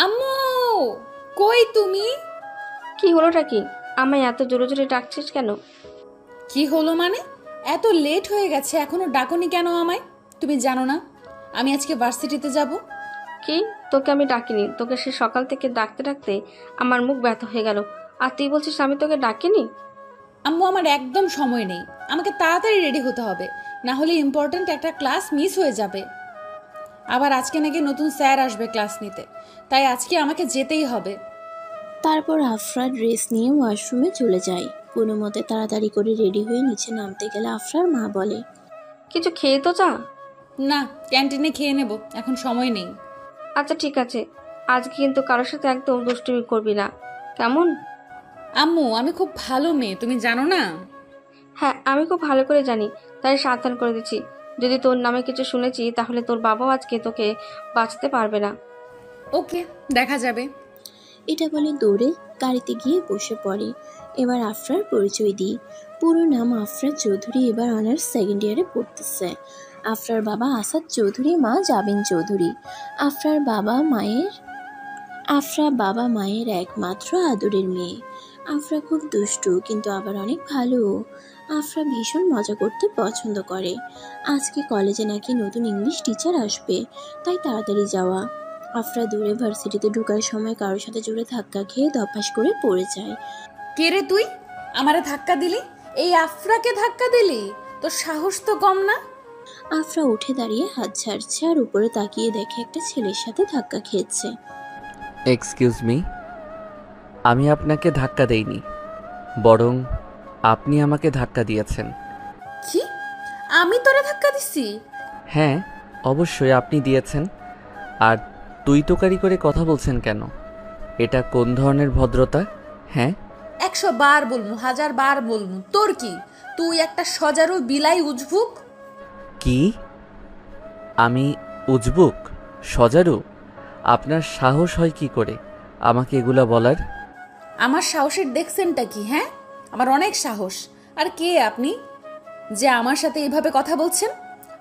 আম্মু, কই তুমি? কি হলোটা কি? আমায় এত জোরে জোরে ডাকছিস কেন? কি হলো মানে? এত লেট হয়ে গেছে, এখনো ডাকনি কেন আমায়? তুমি জানো না আমি আজকে ভার্সিটিতে যাব? কি? তোকে আমি ডাকিনি? তোকে সে সকাল থেকে ডাকতে ডাকতে আমার মুখ ব্যথা হয়ে গেল, আর তুই বলছিস আমি তোকে ডাকিনি? আম্মু, আমার একদম সময় নেই। আমাকে তাড়াতাড়ি রেডি হতে হবে, না হলে ইম্পর্ট্যান্ট একটা ক্লাস মিস হয়ে যাবে। আবার আজকে নাকি নতুন স্যার আসবে ক্লাস নিতে, তাই আজকে আমাকে যেতেই হবে। তারপর আফরা ড্রেস নিয়ে ওয়াশরুমে চলে যায়। কোনো মতে তাড়াতাড়ি করে রেডি হয়ে নিচে নামতে গেলে আফরার মা বলে, কিছু খেয়ে তো যা। না, ক্যান্টিনে খেয়ে নেব, এখন সময় নেই। আচ্ছা ঠিক আছে, আজকে কিন্তু কারোর সাথে একদম দুষ্টুমি করবি না, কেমন? আম্মু, আমি খুব ভালো মেয়ে, তুমি জানো না? হ্যাঁ, আমি খুব ভালো করে জানি, তাই সাবধান করে দিচ্ছি। যদি তোর নামে কিছু শুনেছি তাহলে তোর বাবাও আজকে তোকে বাঁচাতে পারবে না। ওকে, দেখা যাবে। এটা বলে দৌড়ে গাড়িতে গিয়ে বসে পড়ে। এবার আফরার পরিচয় দিই। পুরো নাম আফরা চৌধুরী, এবার অনার্স সেকেন্ড ইয়ারে পড়তেছে। আফরার বাবা আসাদ চৌধুরী, মা জাবিন চৌধুরী। আফরার বাবা মায়ের একমাত্র আদরের মেয়ে। আফরা খুব দুষ্টু, কিন্তু আবার অনেক ভালো। আফরা ভীষণ মজা করতে পছন্দ করে। আজকে কলেজে নাকি নতুন ইংলিশ টিচার আসবে, তাই তাড়াতাড়ি যাওয়া। আফরা দূরে ভার্সিটিতে ঢোকার সময় কারোর সাথে জোরে ধাক্কা খেয়ে ধপাস করে পড়ে যায়। কে রে তুই? আমারে ধাক্কা দিলি? এই আফরাকে ধাক্কা দিলি? তোর সাহস তো কম না। আফরা উঠে দাঁড়িয়ে হাত ঝাড়ছে আর উপরে তাকিয়ে দেখে একটা ছেলের সাথে ধাক্কা খেয়েছে। এক্সকিউজ মি, আমি আপনাকে ধাক্কা দেইনি, বরং আপনি আমাকে ধাক্কা দিয়েছেন। কি? আমি তোরে ধাক্কা দিছি? হ্যাঁ, অবশ্যই আপনি দিয়েছেন। আর তুই তোকারি করে কথা বলছেন কেন? এটা কোন ধরনের ভদ্রতা? হ্যাঁ, 100 বার বলমু, 1000 বার বলমু, তোর কি? তুই একটা সজারু বিলাই উজবুক। কি? আমি উজবুক? সজারু? আপনার সাহস হয় কি করে আমাকে এগুলা বলার? আমার সাহসের দেখছেনটা কি? হ্যাঁ, আমার অনেক সাহস। আর কে আপনি যে আমার সাথে এভাবে কথা বলছেন?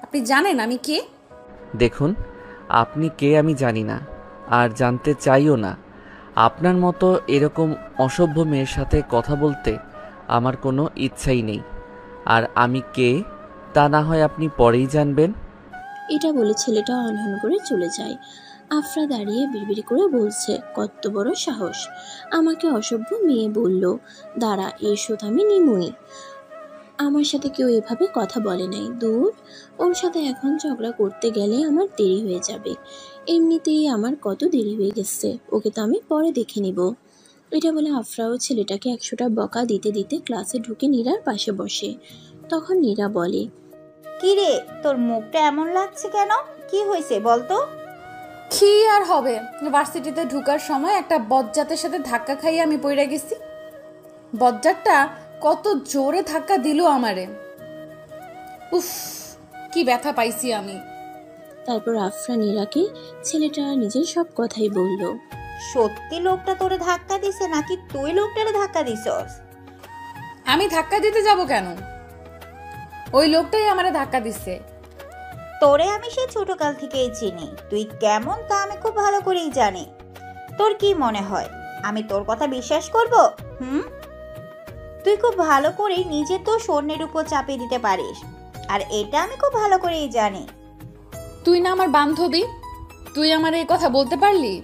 আপনি জানেন আমি কে? দেখুন, আপনি কে আমি জানি না, আর জানতে চাইও না। আপনার মতো এরকম অসভ্য মেয়ের সাথে কথা বলতে আমার কোনো ইচ্ছাই নেই। আর আমি কে তা না হয় আপনি পরেই জানবেন। এটা বলে ছেলেটা অনহন করে চলে যায়। আফরা দাঁড়িয়ে বিড়বিড় করে বলছে, কত বড় সাহস! আমাকে অসভ্য মেয়ে বলল। দাঁড়া, এর শোধ আমি নিমুই। আমার সাথে কেউ এভাবে কথা বলে নাই। দূর, ওর সাথে এখন ঝগড়া করতে গেলে আমার দেরি হয়ে যাবে। এমনিতেই আমার কত দেরি হয়ে গেছে, ওকে তো আমি পরে দেখে নিব। এটা বলে আফরাও ছেলেটাকে 100টা বকা দিতে দিতে ক্লাসে ঢুকে নীরার পাশে বসে। তখন নীরা বলে, কি রে, তোর মুখটা এমন লাগছে কেন? কি হয়েছে বলতো? কি আর হবে, ভার্সিটিতে ঢুকার সময় একটা বজ্জাতের সাথে ধাক্কা খাইয়ে আমি পড়ে গেছি। বজ্জাতটা কত জোরে ধাক্কা দিল আমারে! উফ, কি ব্যথা পাইছি আমি। তারপর আফরা নীরাকে ছেলেটা নিজের সব কথাই বলল। সত্যি লোকটা তোরে ধাক্কা দিছে নাকি তুই লোকটারে ধাক্কা দিছস? আমি ধাক্কা দিতে যাব কেন? ওই লোকটাই আমারে ধাক্কা দিচ্ছে। তোরে আমি সেই ছোটকাল থেকেই চিনি, তুই কেমন তা আমি খুব ভালো করেই জানি। তোর কি মনে হয় আমি তোর কথা বিশ্বাস করব? তুই খুব ভালো করেই নিজে তো অন্যের উপর চাপিয়ে দিতে পারিস, আর এটা আমি খুব ভালো করেই জানি। তুই না আমার বান্ধবী, তুই আমার এই কথা বলতে পারলি?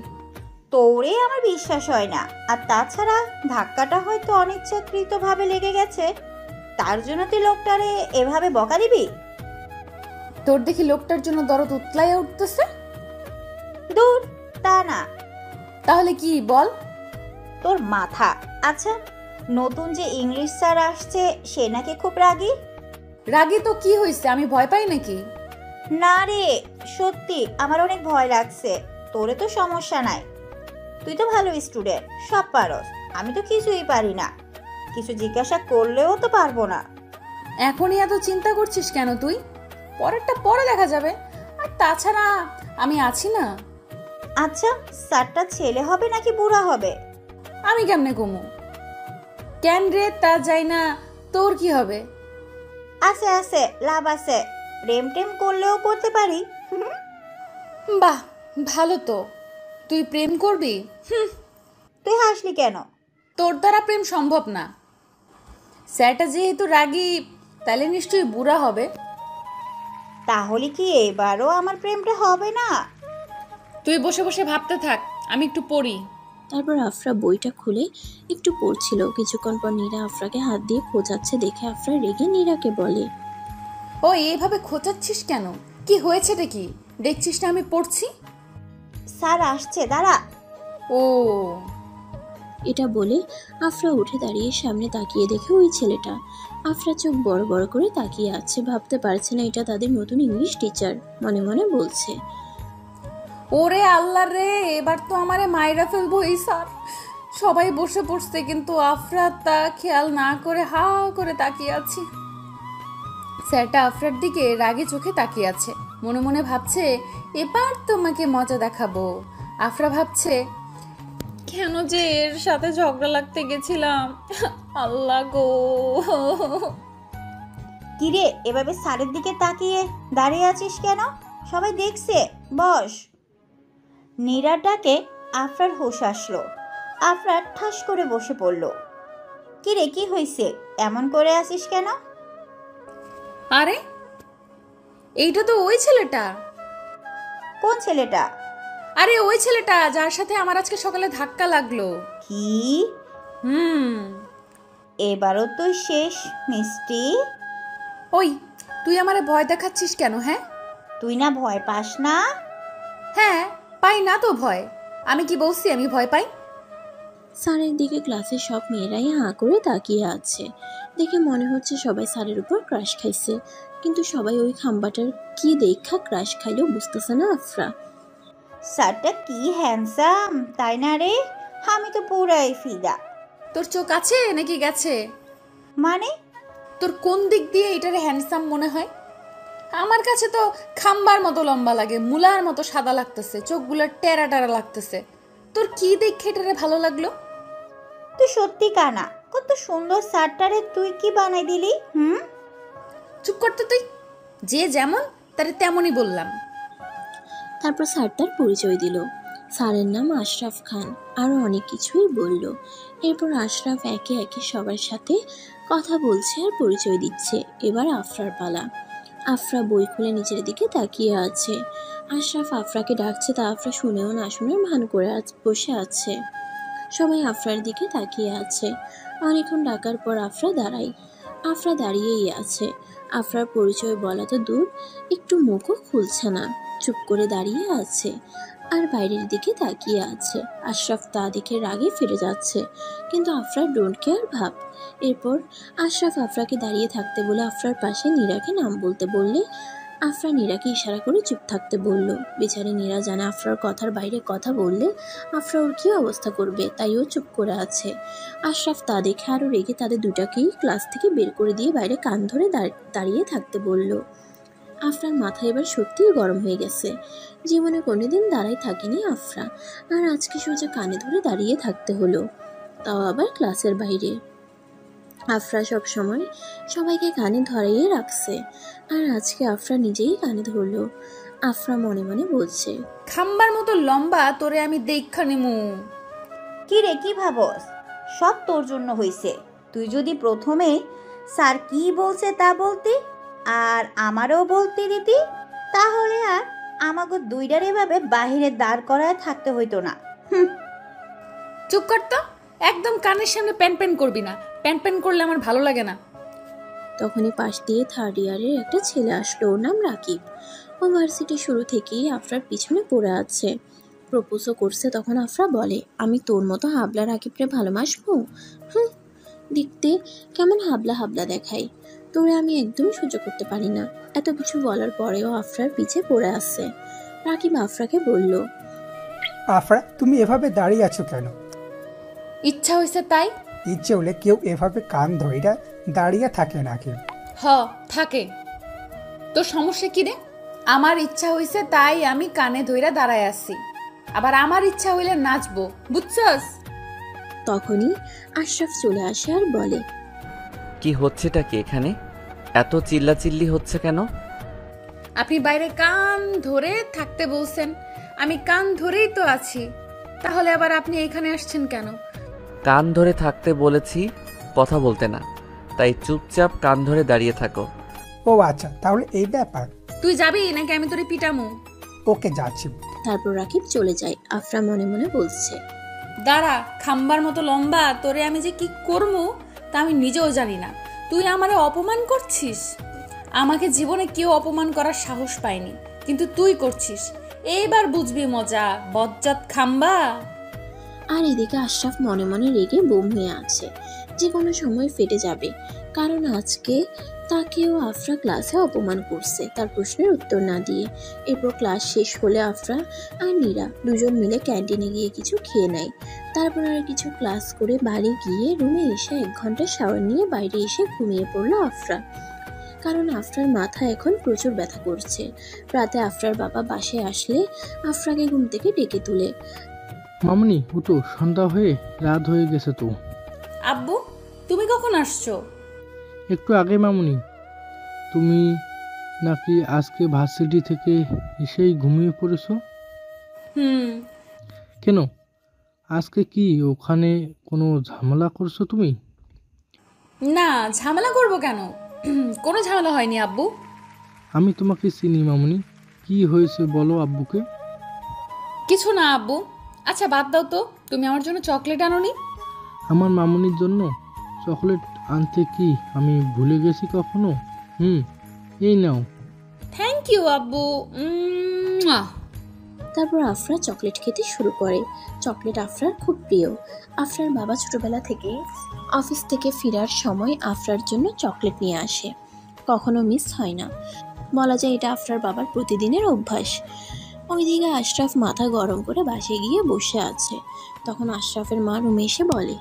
তোরে আমার বিশ্বাস হয় না। আর তাছাড়া ধাক্কাটা হয়তো অনিচ্ছাকৃত ভাবে লেগে গেছে, তার জন্য তুই লোকটারে এভাবে বকা দিবি? তোর দেখি লোকটার জন্য দরদ উতলাইয়া উঠতেছে। দূর, তা না। তাহলে কি বল? তোর মাথা। আচ্ছা, নতুন যে ইংলিশ স্যার আসছে সে নাকি খুব রাগী? রাগী তো কি হয়েছে, আমি ভয় পাই নাকি? না রে, সত্যি আমার অনেক ভয় লাগছে। তোরে তো সমস্যা নাই, তুই তো ভালো স্টুডেন্ট, সব পারস। আমি তো কিছুই পারি না, কিছু জিজ্ঞাসা করলেও তো পারবো না। এখনই এত চিন্তা করছিস কেন তুই? পরেরটা পরে দেখা যাবে। আর তাছাড়া আমি আছি না। আচ্ছা, স্যারটা ছেলে হবে নাকি বুড়া হবে? আমি কেমনে কমু? কেন রে, তা যাই না, তোর কি হবে? আছে আছে, লাভ আছে, প্রেম টেম করলেও করতে পারি। বাহ, ভালো তো। তুই প্রেম করবি? তুই হাসলি কেন? তোর দ্বারা প্রেম সম্ভব না। স্যারটা যেহেতু রাগী, তাহলে নিশ্চয়ই বুড়া হবে। তাহলে কি এবারও আমার প্রেমটা হবে না? তুই বসে বসে ভাবতে থাক, আমি একটু পড়ি। তারপর আফরা বইটা খুলে একটু পড়ছিল। কিছুক্ষণ পর নীরা আফরাকে হাত দিয়ে খোঁচাচ্ছে দেখে আফরা রেগে নীরাকে বলে, ও এইভাবে খোঁচাচ্ছিস কেন? কি হয়েছেটা কি? দেখছিস না আমি পড়ছি? স্যার আসছে, দাঁড়া। ও এটা বলে আফরা উঠে দাঁড়িয়ে সামনে তাকিয়ে দেখে ওই ছেলেটা। আফরা চোখ বড় বড় করে তাকিয়ে আছে, ভাবতে পারছে না এটা তাদের নতুন ইংলিশ টিচার। মনে মনে বলছে, ওরে আল্লাহ রে, এবার তো আমারে মাইরা ফেলবো এই স্যার। সবাই বসে পড়ছে কিন্তু আফরা তা খেয়াল না করে হা করে তাকিয়ে আছে। স্যারটা আফরার দিকে রাগে চোখে তাকিয়ে আছে, মনে মনে ভাবছে এবার তোমাকে মজা দেখাবো। আফরা ভাবছে কেন যে এর সাথে ঝগড়া লাগতে গেছিলাম, আল্লাহ গো। কিরে, এভাবে স্যারের দিকে তাকিয়ে দাঁড়িয়ে আছিস কেন? সবাই দেখছে, বস। নীরার ডাকে আফরার হুঁশ আসলো। আফরা ঠাস করে বসে পড়ল। কিরে, কি হয়েছে? এমন করে আসিস কেন? আরে এইটা তো ওই ছেলেটা। কোন ছেলেটা? আরে ওই ছেলেটা যার সাথে আমার আজকে সকালে ধাক্কা লাগলো। কি? হুম। এবারও তুই শেষ মিষ্টি। ওই তুই আমারে ভয় দেখাচ্ছিস কেন? হ্যাঁ, তুই না ভয় পাস না? হ্যাঁ পাই না তো ভয়। আমি কি বলছি আমি ভয় পাই? স্যারের দিকে ক্লাসের সব মেয়েরাই হাঁ করে তাকিয়ে আছে। দেখে মনে হচ্ছে সবাই স্যারের উপর ক্রাশ খাইছে, কিন্তু সবাই ওই খাম্বাটার কি দেখা ক্রাশ খাইলেও বুঝতেছে না আফরা। স্যারটা কি হ্যান্ডসাম, তাই না রে? আমি তো পুরাই ফিদা। তোর চোখ আছে নাকি গেছে? মানে? তোর কোন দিক দিয়ে এটারে হ্যান্ডসাম মনে হয়? আমার কাছে তো খাম্বার মতো লম্বা লাগে, মুলার মতো সাদা লাগতেছে, চোখগুলো টেরা টেরা লাগতেছে। তোর কি দেখে এটারে ভালো লাগলো? তুই সত্যি কানা, কত সুন্দর শার্টটারে তুই কি বানাই দিলি? চুপ করতে তুই। যে যেমন তারে তেমনই বললাম। তারপর স্যার তার পরিচয় দিল। স্যারের নাম আশরাফ খান, আরও অনেক কিছুই বলল। এরপর আশরাফ একে একে সবার সাথে কথা বলছে আর পরিচয় দিচ্ছে। এবার আফরার পালা। আফরা বই খুলে নিচের দিকে তাকিয়ে আছে। আশরাফ আফরাকে ডাকছে, তা আফরা শুনেও না শুনেও ভান করে বসে আছে। সবাই আফরার দিকে তাকিয়ে আছে। অনেকক্ষণ ডাকার পর আফরা দাঁড়ায়। আফরা দাঁড়িয়েই আছে। আফরার পরিচয় বলা তো দূর, একটু মুখও খুলছে না, চুপ করে দাঁড়িয়ে আছে আর বাইরের দিকে তাকিয়ে আছে। আশরাফ তা দেখে রাগে ফিরে যাচ্ছে, কিন্তু আফরা ডোন্ট কেয়ার ভাব। এরপর আশরাফ আফরাকে দাঁড়িয়ে থাকতে বলে আফরার পাশে নীরাকে নাম বলতে বললে আফরা নীরাকে ইশারা করে চুপ থাকতে বলল। বেচারি নীরা জানে আফরার কথার বাইরে কথা বললে আফরা ওর কী অবস্থা করবে, তাই ও চুপ করে আছে। আশরাফ তা দেখে আরও রেগে তাদের দুটাকেই ক্লাস থেকে বের করে দিয়ে বাইরে কান ধরে দাঁড়িয়ে থাকতে বলল। আফরার মাথা এবার সত্যিই গরম হয়ে গেছে। জীবনে কোনোদিন দাঁড়াই থাকেনি আফরা, আর আজকে সোজা কানে ধরে দাঁড়িয়ে থাকতে হলো, তাও আবার ক্লাসের বাইরে। আফরা সব সময় সবাইকে কানে ধরিয়ে রাখছে, আর আজকে আফরা নিজেই কানে ধরলো। আফরা মনে মনে বলছে, খাম্বার মতো লম্বা তোরে আমি দেখা নেমু। কি রে, কি ভাবস? সব তোর জন্য হইছে। তুই যদি প্রথমে স্যার কি বলছে তা বলতি আর আমারও বলতে দিতি, তাহলে আর আমাকে দুইটার এভাবে বাহিরে দাঁড় করায় থাকতে হইতো না। চুপ কর তো, একদম কানের সামনে প্যান প্যান করবি না। প্যান প্যান করলে আমার ভালো লাগে না। তখনই পাশ দিয়ে 3rd ইয়ারের একটা ছেলে আসলো, ওর নাম রাকিব। ও ভার্সিটি শুরু থেকেই আফরার পিছনে পড়ে আছে। প্রপোজও করছে। তখন আফরা বলে, আমি তোর মতো হাবলা রাকিবরে ভালোবাসবো? দেখতে কেমন হাবলা হাবলা দেখাই, তোরে আমি একদমই সহ্য করতে পারি না। এত কিছু বলার পরেও আফরার পিছে পড়ে আছে। রাকিব আফরাকে বলল, আফরা, তুমি এভাবে দাঁড়িয়ে আছো কেন? ইচ্ছা হয়েছে তাই। ইচ্ছে হলে কেউ এভাবে কান ধইরা দাঁড়িয়ে থাকে নাকি? থাকে। তোর সমস্যা কি রে? আমার ইচ্ছা হয়েছে তাই আমি কানে ধইরা দাঁড়ায় আছি, আবার আমার ইচ্ছা হইলে নাচবো, বুঝছস? তখনই আশরাফ চলে আসে আর বলে, কি হচ্ছেটা কি এখানে? এত চিল্লাচিল্লি হচ্ছে কেন? আপনি বাইরে কান ধরে থাকতে বলছেন, আমি কান ধরেই তো আছি, তাহলে আবার আপনি এখানে আসছেন কেন? কান ধরে থাকতে বলেছি, কথা বলতে না, তাই চুপচাপ কান ধরে দাঁড়িয়ে থাকো। ও আচ্ছা, তাহলে এই ব্যাপার। তুই যাবি নাকি আমি তোরে পিটামু? ওকে, যাচ্ছি। তারপর রাকিব চলে যায়। আফরা মনে মনে বলছে, দাঁড়া, খাম্বার মতো লম্বা, তোরে আমি যে কি করবো তা আমি নিজেও জানি না। তুই আমারে অপমান করছিস। আমাকে জীবনে কেউ অপমান করার সাহস পায়নি, কিন্তু তুই করছিস। এইবার বুঝবি মজা, বজ্জাত খাম্বা। আর এদিকে আশরাফ মনে মনে রেগে বোম হয়ে আছে, যে কোনো সময় ফেটে যাবে। কারণ আজকে তাকেও আফরা ক্লাসে অপমান করছে তার প্রশ্নের উত্তর না দিয়ে। এরপর ক্লাস শেষ হলে আফরা আর নীরা দুজন মিলে ক্যান্টিনে গিয়ে কিছু খেয়ে নেয়। তারপর আর কিছু ক্লাস করে বাড়ি গিয়ে রুমে এসে 1 ঘন্টা শাওয়ার নিয়ে বাইরে এসে ঘুমিয়ে পড়লো আফরা। কারণ আফরার মাথা এখন প্রচুর ব্যথা করছে। রাতে আফরার বাবা বাসায় আসলে আফরাকে ঘুম থেকে ডেকে তুলে, মামনি উঠো, সন্ধ্যা হয়ে রাত হয়ে গেছে তো। আব্বু, তুমি কখন আসছো? একটু আগে মামনি। তুমি নাকি আজকে ভার্সিটি থেকে এসেই ঘুমিয়ে পড়েছো? কেন, আজকে কি ওখানে কোনো ঝামেলা করছো তুমি? না, ঝামেলা করব কেন? কোনো ঝামেলা হয়নি আব্বু। আমি তোমাকে চিনি মামনি, কি হয়েছে বলো আব্বুকে। কিছু না আব্বু। আচ্ছা বাদ দাও তো, তুমি আমার জন্য চকলেট আনোনি? আমার মামনির জন্য চকলেট আনতে কি আমি ভুলে গেছি কখনো? এই নাও। থ্যাংক ইউ আব্বু। তারপর আফরা চকলেট খেতে শুরু করে। চকলেট আফরার খুব প্রিয়। আফরার বাবা ছোটবেলা থেকে অফিস থেকে ফেরার সময় আফরার জন্য চকলেট নিয়ে আসে, কখনো মিস হয় না। বলা যায় এটা আফরার বাবার প্রতিদিনের অভ্যাস। ওইদিকে আশরাফ মাথা গরম করে বাসায় গিয়ে বসে আছে। তখন আশরাফের মা রুমে এসে বলে,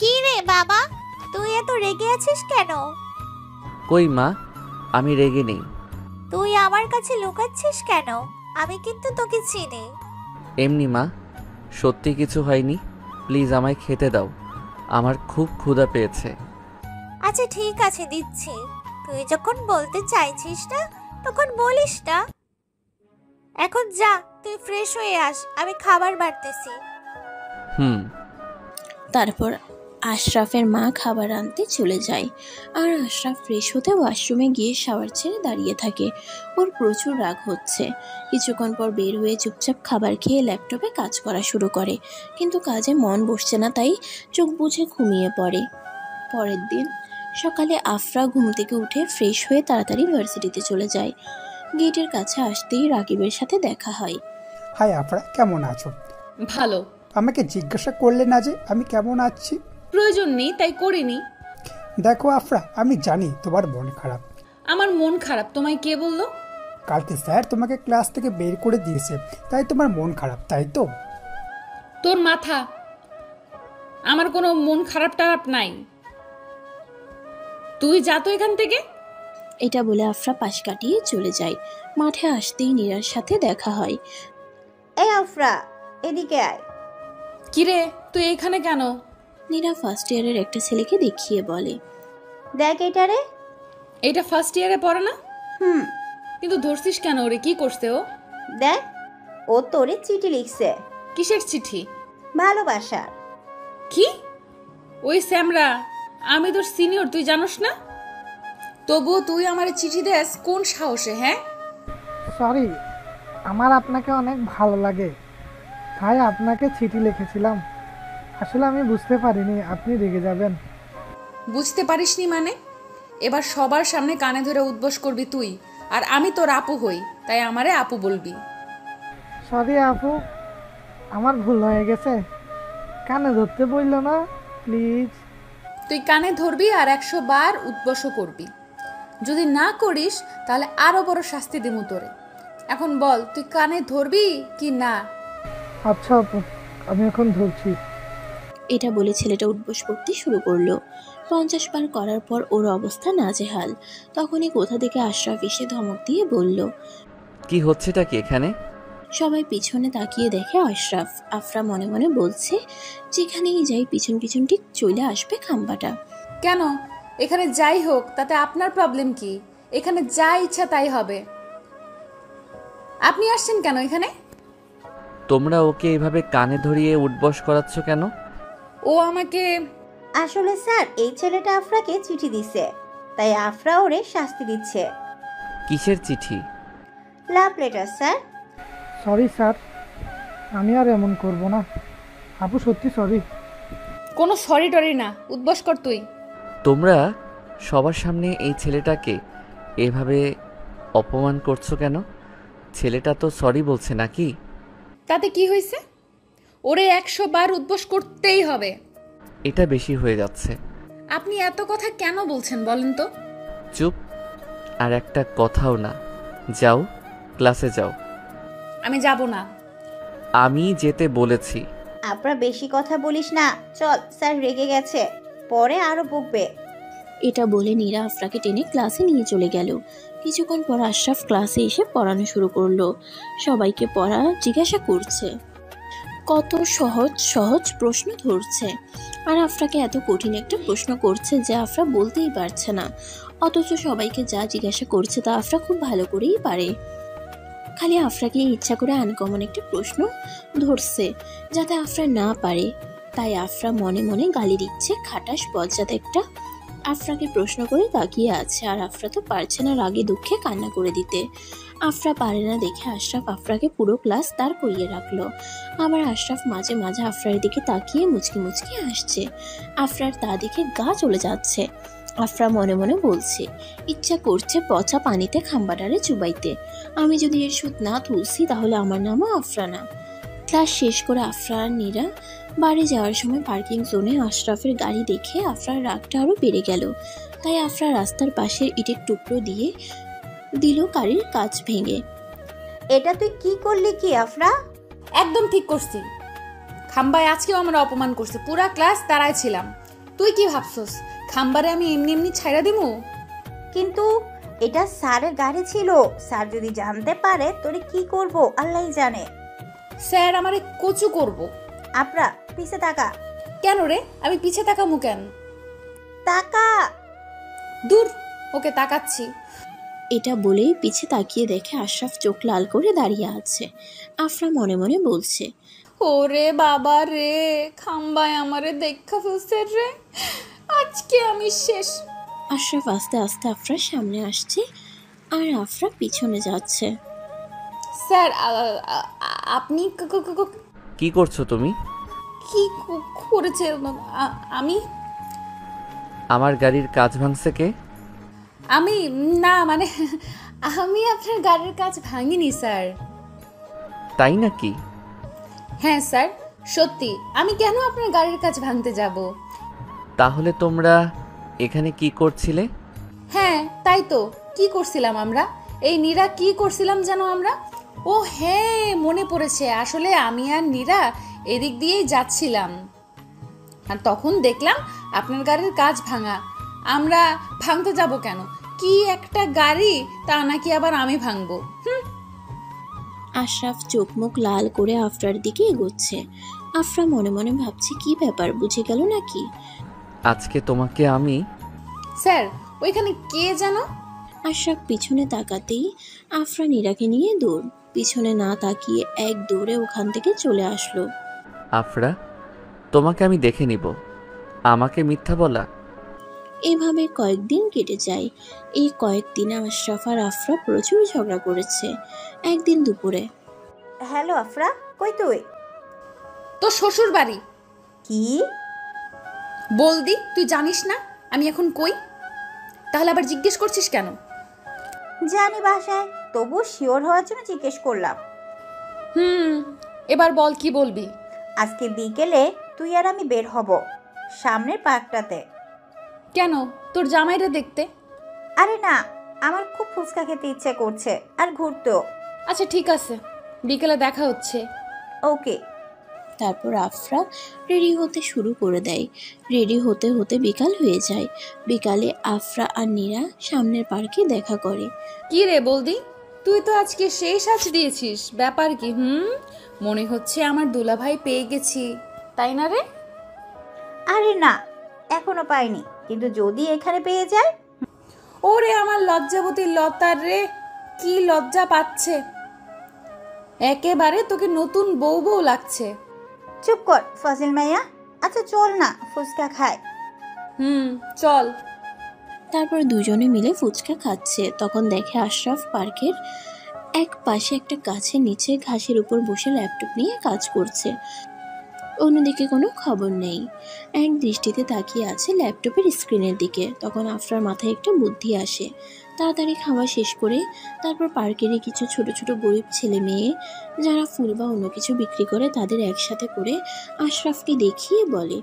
কি রে বাবা, তুই এত রেগে আছিস কেন? কই মা, আমি রেগে নেই। তুই আমার কাছে লুকাচ্ছিস কেন? আমি কিন্তু তোকে চিনি। এমনি মা, সত্যি কিছু হয়নি। প্লিজ আমায় খেতে দাও, আমার খুব ক্ষুধা পেয়েছে। আচ্ছা ঠিক আছে, দিচ্ছি। তুই যখন বলতে চাইছিস না তখন বলিস না। এখন যা, তুই ফ্রেশ হয়ে আস, আমি খাবার বাড়তেছি। তারপর আশরাফের মা খাবার আনতে চলে যায়। আর আশরাফ ফ্রেশ হতে ওয়াশরুমে গিয়ে শাওয়ার ছেড়ে দাঁড়িয়ে থাকে। ওর প্রচুর রাগ হচ্ছে। কিছুক্ষণ পর বের হয়ে চুপচাপ খাবার খেয়ে ল্যাপটপে কাজ করা শুরু করে, কিন্তু কাজে মন বসছে না, তাই চোখ বুজে ঘুমিয়ে পড়ে। পরের দিন সকালে আফরা ঘুম থেকে উঠে ফ্রেশ হয়ে তাড়াতাড়ি ভার্সিটিতে চলে যায়। গেটের কাছে আসতেই রাকিবের সাথে দেখা হয়। হাই আফরা, কেমন আছো? ভালো। আমাকে জিজ্ঞাসা করলে না যে আমি কেমন আছি? প্রয়োজন নেই, তাই করিনি। দেখো আফরা, আমি জানি তোমার মন খারাপ। আমার মন খারাপ তোমায় কে বললো? কালকে স্যার তোমাকে ক্লাস থেকে বের করে দিয়েছে, তাই তোমার মন খারাপ, তাই তো? তোর মাথা, আমার কোনো মন খারাপ টারাপ নাই। তুই যা তো এখান থেকে। এটা বলে আফরা পাশ কাটিয়ে চলে যায়। মাঠে আসতেই নীরার সাথে দেখা হয়। এই আফরা, এদিকে আয়। কিরে, তুই এখানে কেন? নীরা ফার্স্ট ইয়ারের একটা ছেলেকে দেখিয়ে বলে, দেখ এটারে। এটা ফার্স্ট ইয়ারে পড়ে না? হুম। কিন্তু ধরছিস কেন ওরে? কি করছে ও? দেখ, ও তোরে চিঠি লিখছে। কিসের চিঠি? ভালোবাসার। কি? ওই স্যামরা, আমি তোর সিনিয়র, তুই জানোস না? তবুও তুই আমার চিঠি দেস কোন সাহসে? হ্যাঁ, সরি, আমার আপনাকে অনেক ভালো লাগে, তাই আপনাকে চিঠি লিখেছিলাম। আসলে আমি বুঝতে পারিনি আপনি রেগে যাবেন। বুঝতে পারিসনি মানে? এবার সবার সামনে কানে ধরে উদ্বোস করবি তুই, আর আমি তোর আপু হই, তাই আমারে আপু বলবি। সরি আপু, আমার ভুল হয়ে গেছে, কানে ধরতে বলল না, প্লিজ। তুই কানে ধরবি আর 100 বার উদ্বোস করবি। যদি না করিস তাহলে আরো বড় শাস্তি দিমু তোরে। এখন বল, তুই কানে ধরবি কি না? আচ্ছা আপু, আমি এখন ধরছি। এটা বলে ছেলেটা উঠবোস করতে শুরু করলো। 50 বার করার পর ওর অবস্থা নাজেহাল। তখনই কোথা থেকে আশরাফ এসে ধমক দিয়ে বলল, কি হচ্ছেটা কি এখানে? সবাই পিছনে তাকিয়ে দেখে আশরাফ। আফরা মনে মনে বলছে, যেখানেই যাই পিছন পিছন ঠিক চলে আসবে খাম্বাটা। কেন? এখানে যাই হোক তাতে আপনার প্রবলেম কি? এখানে যা ইচ্ছা তাই হবে। আপনি আসছেন কেন এখানে? তোমরা ওকে এভাবে কানে ধরিয়ে উঠবস করাচ্ছ কেন? ও আমাকে আসলে স্যার এই ছেলেটা আফরাকে চিঠি দিছে, তাই আফরা ওরে শাস্তি দিচ্ছে। কিসের চিঠি? Love letter sir. Sorry sir, আমি আর এমন করব না। আপু সত্যি সরি। কোনো সরি টরি না, উদ্বস কর তুই। তোমরা সবার সামনে এই ছেলেটাকে এভাবে অপমান করছো কেন? ছেলেটা তো সরি বলছে নাকি? তাতে কি হয়েছে? ওরে 100 বার উদ্বস করতেই হবে। এটা বেশি হয়ে যাচ্ছে। আপনি এত কথা কেন বলছেন বলেন তো? চুপ, আর একটা কথাও না। যাও, ক্লাসে যাও। আমি যাব না। আমি যেতে বলেছি। আফরা বেশি কথা বলিস না, চল, স্যার রেগে গেছে, পরে আরো বকবে। এটা বলে নীরা আফরাকে টেনে ক্লাসে নিয়ে চলে গেল। কিছুক্ষণ পর আশরাফ ক্লাসে এসে পড়ানো শুরু করলো। সবাইকে পড়া জিজ্ঞাসা করছে, কত সহজ সহজ প্রশ্ন ধরছে। আর আফরাকে এত কঠিন একটা প্রশ্ন করছে যে আফরা বলতেই পারছে না, অথচ সবাইকে যা জিজ্ঞাসা করছে তা আফরা খুব ভালো করেই পারে। খালি আফরাকে ইচ্ছা করে আনকমন একটা প্রশ্ন ধরছে যাতে আফরা না পারে, তাই আফরা মনে মনে গালি দিচ্ছে খাটাস বজ্জাত একটা। আফরাকে প্রশ্ন করে তাকিয়ে আছে, আর আফরা তো পারছে না রাগে দুঃখে কান্না করে দিতে। আফরা পারে না দেখে আশরাফ আফরাকে পুরো ক্লাস তার করিয়ে রাখলো। আবার আশরাফ মাঝে মাঝে আফরার দিকে তাকিয়ে মুচকি মুচকি হাসছে। আফরার তা দেখে গা চলে যাচ্ছে। আফরা মনে মনে বলছে, ইচ্ছা করছে পচা পানিতে খাম্বাডারে চুবাইতে। আমি যদি এর সুদ না তুলছি তাহলে আমার নামও আফরা না। ক্লাস শেষ করে আফরা আর নীরা বাড়ি যাওয়ার সময় পার্কিং জোনে আশরাফের গাড়ি দেখে আফরার রাগটা আরো বেড়ে গেল। তাই আফরা রাস্তার পাশে ইটের টুকরো দিয়ে দিল গাড়ির কাঁচ ভেঙে। এটা তুই কি করলি কি আফরা? একদম ঠিক করছি। খাম্বায় আজকেও আমরা অপমান করছি, পুরা ক্লাস তারাই ছিলাম। তুই কি ভাবছস খাম্বারে আমি এমনি এমনি ছাইড়া দিমু? কিন্তু এটা স্যারের গাড়ি ছিল, স্যার যদি জানতে পারে তোরে কি করব আল্লাহই জানে। স্যার আমারে কচু করব। আফরা পিছে তাকা। কেন রে? আমি পিছে তাকামু কেন? তাকা। দূর, ওকে তাকাচ্ছি। এটা বলেই পিছে তাকিয়ে দেখে আশরাফ চোখ লাল করে দাঁড়িয়ে আছে। আফরা মনে মনে বলছে, ওরে বাবা রে, খাম্বায় আমারে দেখা ফেলছে রে, আজকে আমি শেষ। আশরাফ আস্তে আস্তে আফরার সামনে আসছে আর আফরা পিছনে যাচ্ছে। স্যার আপনি কি করছো তুমি? কি করেছে? আমি আমার গাড়ির কাঁচ ভাঙছে কে? আমি না, মানে আমি আপনার গাড়ির কাঁচ ভাঙিনি স্যার। তাই নাকি? হ্যাঁ স্যার, সত্যি। আমি কেন আপনার গাড়ির কাঁচ ভাঙতে যাব? তাহলে তোমরা এখানে কি করছিলে? হ্যাঁ তাই তো, কি করছিলাম আমরা? এই নীরা কি করছিলাম যেন আমরা? ও হ্যাঁ, মনে পড়েছে। আসলে আমি আর নীরা এদিক দিয়েই যাচ্ছিলাম, আর তখন দেখলাম আপনার গাড়ির কাঁচ ভাঙা। আমরা ভাঙতে যাব কেন? কি একটা গাড়ি, তা নাকি আবার আমি ভাঙবো? আশরাফ চোখ মুখ লাল করে আফরার দিকে এগোচ্ছে। আফরা মনে মনে ভাবছে, কি ব্যাপার, বুঝে গেল নাকি? আজকে তোমাকে আমি। স্যার ওইখানে কে জানো? আশরাফ পিছনে তাকাতেই আফরা নীরাকে নিয়ে দৌড়। পিছনে না তাকিয়ে এক দৌড়ে ওখান থেকে চলে আসলো। আফরা, তোমাকে আমি দেখে নিব। আমাকে মিথ্যা বলা? এভাবে কয়েকদিন কেটে যায়। এই কয়েকদিনে আশরাফ আর আফরা প্রচুর ঝগড়া করেছে। একদিন দুপুরে, হ্যালো আফরা, কই তুই? তো শ্বশুর বাড়ি। কি বলদি, তুই জানিস না আমি এখন কই? তাহলে আবার জিজ্ঞেস করছিস কেন? জানি বাসায়, তবু শিওর হওয়ার জন্য জিজ্ঞেস করলাম। এবার বল, কি বলবি? আজকে বিকেলে তুই আর আমি বের হব সামনের পার্কটাতে। কেন, তোর জামাইরা দেখতে? আরে না, আমার খুব ফুচকা খেতে ইচ্ছে করছে আর ঘুরতেও। আচ্ছা ঠিক আছে, বিকেলে দেখা হচ্ছে। ওকে। তারপর আফরা রেডি হতে শুরু করে দেয়। রেডি হতে হতে বিকাল হয়ে যায়। বিকালে আফরা আর নীরা সামনের পার্কে দেখা করে। কি রে বলদি, তুই তো আজকে সেই সাজ দিয়েছিস, ব্যাপার কি? মনে হচ্ছে আমার দুলাভাই পেয়ে গেছি, তাই না রে? আরে না, এখনো পাইনি, কিন্তু যদি এখানে পেয়ে যায়। ওরে আমার লজ্জাবতী লতার রে, কি লজ্জা পাচ্ছে। একেবারে তোকে নতুন বউ বউ লাগছে। চুপ কর ফাজিল মাইয়া। আচ্ছা চল না ফুচকা খায়। চল। তারপর দুজনে মিলে ফুচকা খাচ্ছে। তখন দেখে আশরাফ পার্কের এক পাশে একটা গাছের নিচে ঘাসের উপর বসে ল্যাপটপ নিয়ে কাজ করছে। অন্যদিকে কোনো খবর নেই, এক দৃষ্টিতে তাকিয়ে আছে ল্যাপটপের স্ক্রিনের দিকে। তখন আফরার মাথায় একটা বুদ্ধি আসে। তাড়াতাড়ি খাওয়া শেষ করে তারপর পার্কেরই কিছু ছোট ছোট গরিব ছেলে মেয়ে যারা ফুল বা অন্য কিছু বিক্রি করে তাদের একসাথে করে আশরাফকে দেখিয়ে বলে,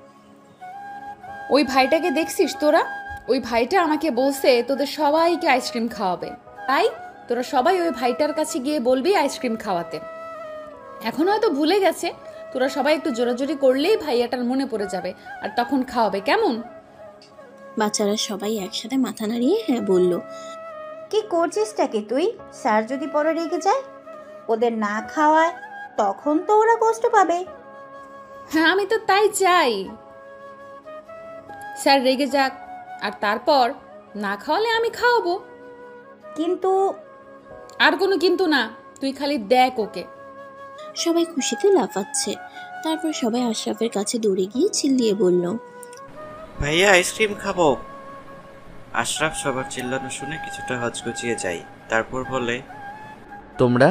ওই ভাইটাকে দেখছিস তোরা? ওই ভাইটা আমাকে বলছে তোদের সবাইকে আইসক্রিম খাওয়াবে, তাই তোরা সবাই ওই ভাইটার কাছে গিয়ে বলবি আইসক্রিম খাওয়াতে। এখন হয়তো ভুলে গেছে, তোরা সবাই একটু জোরাজোরি করলেই ভাইয়াটার মনে পড়ে যাবে, আর তখন খাওয়াবে, কেমন? বাচ্চারা সবাই একসাথে মাথা নাড়িয়ে হ্যাঁ বলল। কি করছিসটাকে তুই? স্যার যদি পরে রেগে যায়, ওদের না খাওয়ায়, তখন তো ওরা কষ্ট পাবে। হ্যাঁ, আমি তো তাই চাই, স্যার রেগে যাক, আর তারপর না খাওয়ালে আমি খাওয়াবো। কিন্তু আর কোনো কিন্তু না, তুই খালি দেখ ওকে। সবাই খুশিতে লাফাচ্ছে। তারপর সবাই আশরাফের কাছে দৌড়ে গিয়ে চিল্লিয়ে বলল, ভাইয়া আইসক্রিম খাবো। আশরাফ সবার চিল্লানো শুনে কিছুটা হচকচিয়ে যায়, তারপর বলে, তোমরা?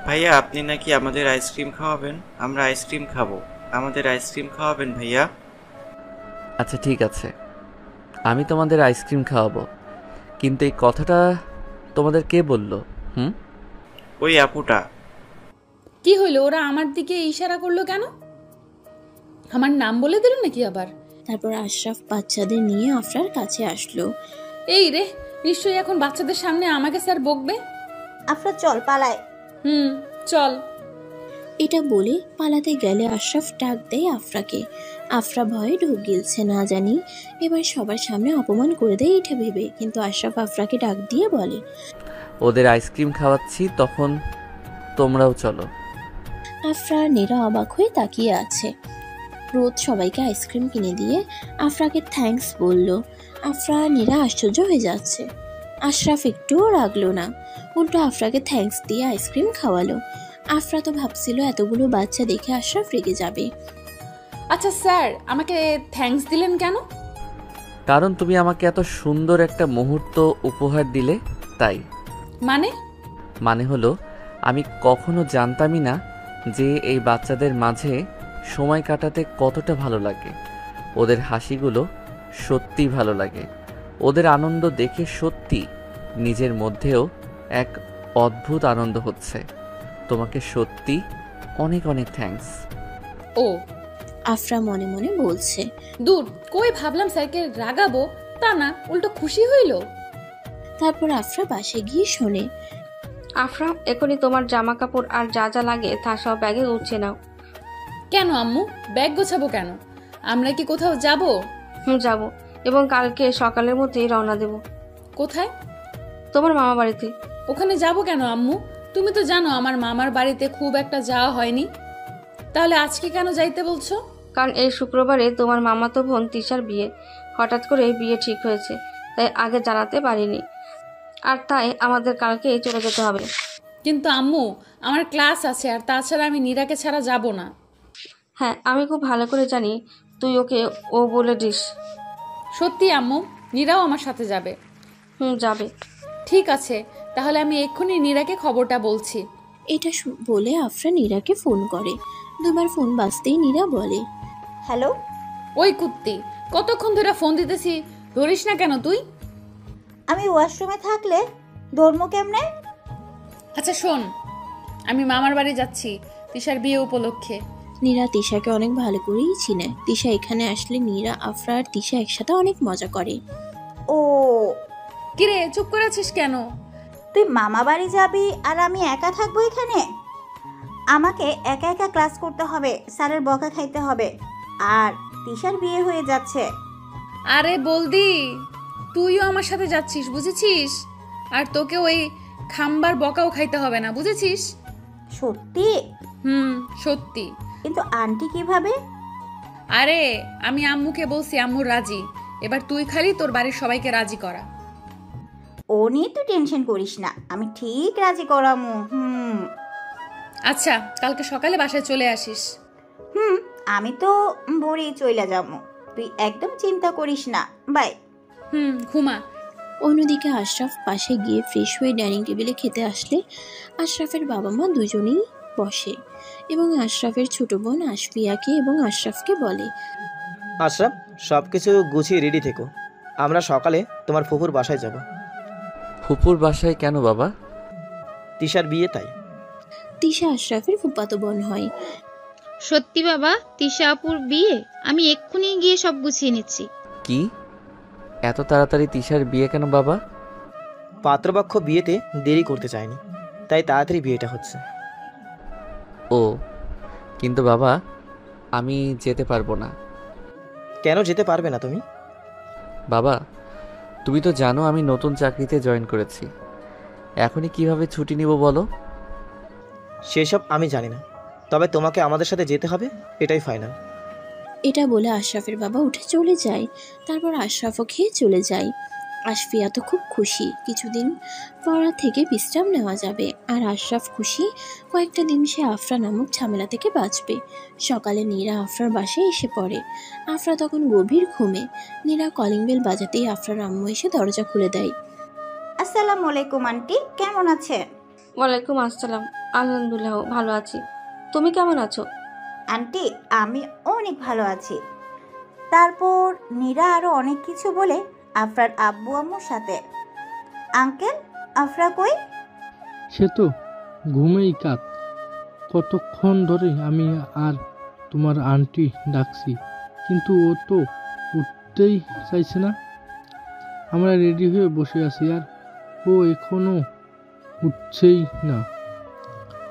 ভাইয়া আপনি নাকি আমাদের আইসক্রিম খাওয়াবেন? আমরা আইসক্রিম খাবো, আমাদের আইসক্রিম খাওয়াবেন ভাইয়া। আচ্ছা ঠিক আছে, আমি তোমাদের আইসক্রিম খাওয়াবো, কিন্তু এই কথাটা তোমাদের কে বলল? ওই আপুটা। কি হইলো? ওরা আমার দিকে ইশারা করলো কেন? আমার নাম বলে দিল নাকি আবার? তারপর আশরাফ বাচ্চাদের নিয়ে আফরার কাছে আসলো। এই রে, নিশ্চয়ই এখন বাচ্চাদের সামনে আমাকে স্যার বকবে। আফরা চল পালায়। চল। এটা বলে পালাতে গেলে আশরাফ ডাক দেয় আফরাকে। আফরা ভয়ে ঢোক গিলছে, না জানি এবার সবার সামনে অপমান করে দেয় এটা ভেবে। কিন্তু আশরাফ আফরাকে ডাক দিয়ে বলে, ওদের আইসক্রিম খাওয়াচ্ছি, তখন তোমরাও চলো। আফরা নীরা অবাক হয়ে তাকিয়ে আছে। রোদ সবাইকে আইসক্রিম কিনে দিয়ে আফরাকে থ্যাঙ্কস বলল। আফরা নীরা আশ্চর্য হয়ে যাচ্ছে। আশরাফ একটুও রাগলো না, উল্টো আফরাকে থ্যাঙ্কস দিয়ে আইসক্রিম খাওয়ালো। আফরা তো ভাবছিল এতগুলো বাচ্চা দেখে আশরাফ রেগে যাবে। আচ্ছা স্যার, আমাকে থ্যাঙ্কস দিলেন কেন? কারণ তুমি আমাকে এত সুন্দর একটা মুহূর্ত উপহার দিলে, তাই। মানে হলো আমি কখনো জানতামই না যে এই বাচ্চাদের মাঝে সময় কাটাতে কতটা ভালো লাগে। ওদের হাসিগুলো সত্যি ভালো লাগে, ওদের আনন্দ দেখে সত্যি নিজের মধ্যেও এক অদ্ভুত আনন্দ হচ্ছে। তোমাকে সত্যি অনেক অনেক থ্যাঙ্কস। ও, আফরা মনে মনে বলছে। দূর, কই ভাবলাম স্যারকে রাগাবো, তা না, উল্টো খুশি হইল। তারপর আফরা বাসে গিয়ে শোনে, আফরা এখনই তোমার জামা কাপড় আর যা যা লাগে তা সব ব্যাগে গুছিয়ে নাও। কেন আম্মু, ব্যাগ গোছাবো কেন? আমরা কি কোথাও যাব? যাব, এবং কালকে সকালের মধ্যেই রওনা দেব। কোথায়? তোমার মামা বাড়িতে। ওখানে যাব কেন আম্মু? তুমি তো জানো আমার মামার বাড়িতে খুব একটা যাওয়া হয়নি। তাহলে আজকে কেন যাইতে বলছো? কারণ এই শুক্রবারে তোমার মামাতো বোন তিশার বিয়ে, হঠাৎ করে বিয়ে ঠিক হয়েছে, তাই আগে জানাতে পারিনি, আর তাই আমাদের কালকে চলে যেতে হবে। কিন্তু আম্মু, আমার ক্লাস আছে, আর তাছাড়া আমি নীরাকে ছাড়া যাব না। হ্যাঁ, আমি খুব ভালো করে জানি তুই ওকে ও বলে দিস। সত্যি আম্মু? নীরাও আমার সাথে যাবে? যাবে। ঠিক আছে, তাহলে আমি এক্ষুনি নীরাকে খবরটা বলছি। এটা বলে আফরা নীরাকে ফোন করে। দুবার ফোন বাজতেই নীরা বলে, হ্যালো। ওই কুত্তি, কতক্ষণ ধরে ফোন দিতেছি, ধরিস না কেন তুই? আমি ওয়াশরুমে থাকলে ধর্ম কেমনে? আচ্ছা শোন, আমি মামার বাড়ি যাচ্ছি তিশার বিয়ে উপলক্ষে। নীরা তিশাকে অনেক ভালো করেই চিনে। তিশা এখানে আসলে নীরা, আফরা আর তিশা একসাথে অনেক মজা করে। ও, কিরে চুপ করে আছিস কেন? তুই মামা বাড়ি যাবি আর আমি একা থাকবো এখানে? আমাকে একা একা ক্লাস করতে হবে, স্যারের বকা খাইতে হবে, আর তিশার বিয়ে হয়ে যাচ্ছে। আরে বলদি, তুইও আমার সাথে যাচ্ছিস, বুঝেছিস? আর তোকে ওই খাম্বার বকাও খাইতে হবে না, বুঝেছিস? সত্যি? সত্যি। কিন্তু আন্টি কিভাবে? আরে আমি আম্মুকে বলছি, আম্মু রাজি। এবার তুই খালি তোর বাড়ির সবাইকে রাজি করা। ও নিয়ে তুই টেনশন করিস না, আমি ঠিক রাজি করামু। আচ্ছা, কালকে সকালে বাসায় চলে আসিস। আমি তো ভোরেই চইলা যাবো, তুই একদম চিন্তা করিস না। বাই। ঘুমা। অন্যদিকে আশরাফ পাশে গিয়ে ফ্রেশ হয়ে ডাইনিং টেবিলে খেতে আসলে আশরাফের বাবা মা দুজনেই বসে এবং আশরাফের ছোট বোন আশফিয়াকে এবং আশরাফকে বলে, আশরাফ, সব কিছু গুছিয়ে রেডি থেকো, আমরা সকালে তোমার ফুপুর বাসায় যাব। ফুপুর বাসায় কেন বাবা? তিশার বিয়ে তাই। তিশা আশরাফের ফুফাতো বোন হয়। সত্যি বাবা, তিশা আপুর বিয়ে? আমি এক্ষুনি গিয়ে সব গুছিয়ে নিচ্ছি। কি এত তাড়াতাড়ি তিশার বিয়ে কেন বাবা? পাত্রপক্ষ বিয়েতে দেরি করতে চায়নি, তাই তাড়াতাড়ি বিয়েটা হচ্ছে। ও, কিন্তু বাবা আমি যেতে পারবো না। কেন যেতে পারবে না তুমি? বাবা তুমি তো জানো আমি নতুন চাকরিতে জয়েন করেছি, এখনই কিভাবে ছুটি নিব বলো? সেসব আমি জানি না, তবে তোমাকে আমাদের সাথে যেতে হবে, এটাই ফাইনাল। এটা বলে আশরাফের বাবা উঠে চলে যায়। তারপর আশরাফও খেয়ে চলে যায়। আশফিয়া তো খুব খুশি, কিছুদিন পড়া থেকে বিশ্রাম নেওয়া যাবে। আর আশরাফ খুশি, কয়েকটা দিন সে আফরা নামক ঝামেলা থেকে বাঁচবে। সকালে নীরা আফরার বাসায় এসে পড়ে। আফরা তখন গভীর ঘুমে। নীরা কলিং বেল বাজাতেই আফরার আম্মু এসে দরজা খুলে দেয়। আসসালামু আলাইকুম আন্টি, কেমন আছেন? ওয়ালাইকুম আসসালাম, আলহামদুলিল্লাহ ভালো আছি, তুমি কেমন আছো? আন্টি আমি অনেক ভালো আছি। তারপর নীরা আরো অনেক কিছু বলে আফরার আব্বু আম্মুর সাথে। আঙ্কেল, আফরা কই? সে তো ঘুমেই কাক। কতক্ষণ ধরে আমি আর তোমার আন্টি ডাকছি, কিন্তু ও তো উঠতেই চাইছে না। আমরা রেডি হয়ে বসে আছি আর ও এখনো উঠছেই না।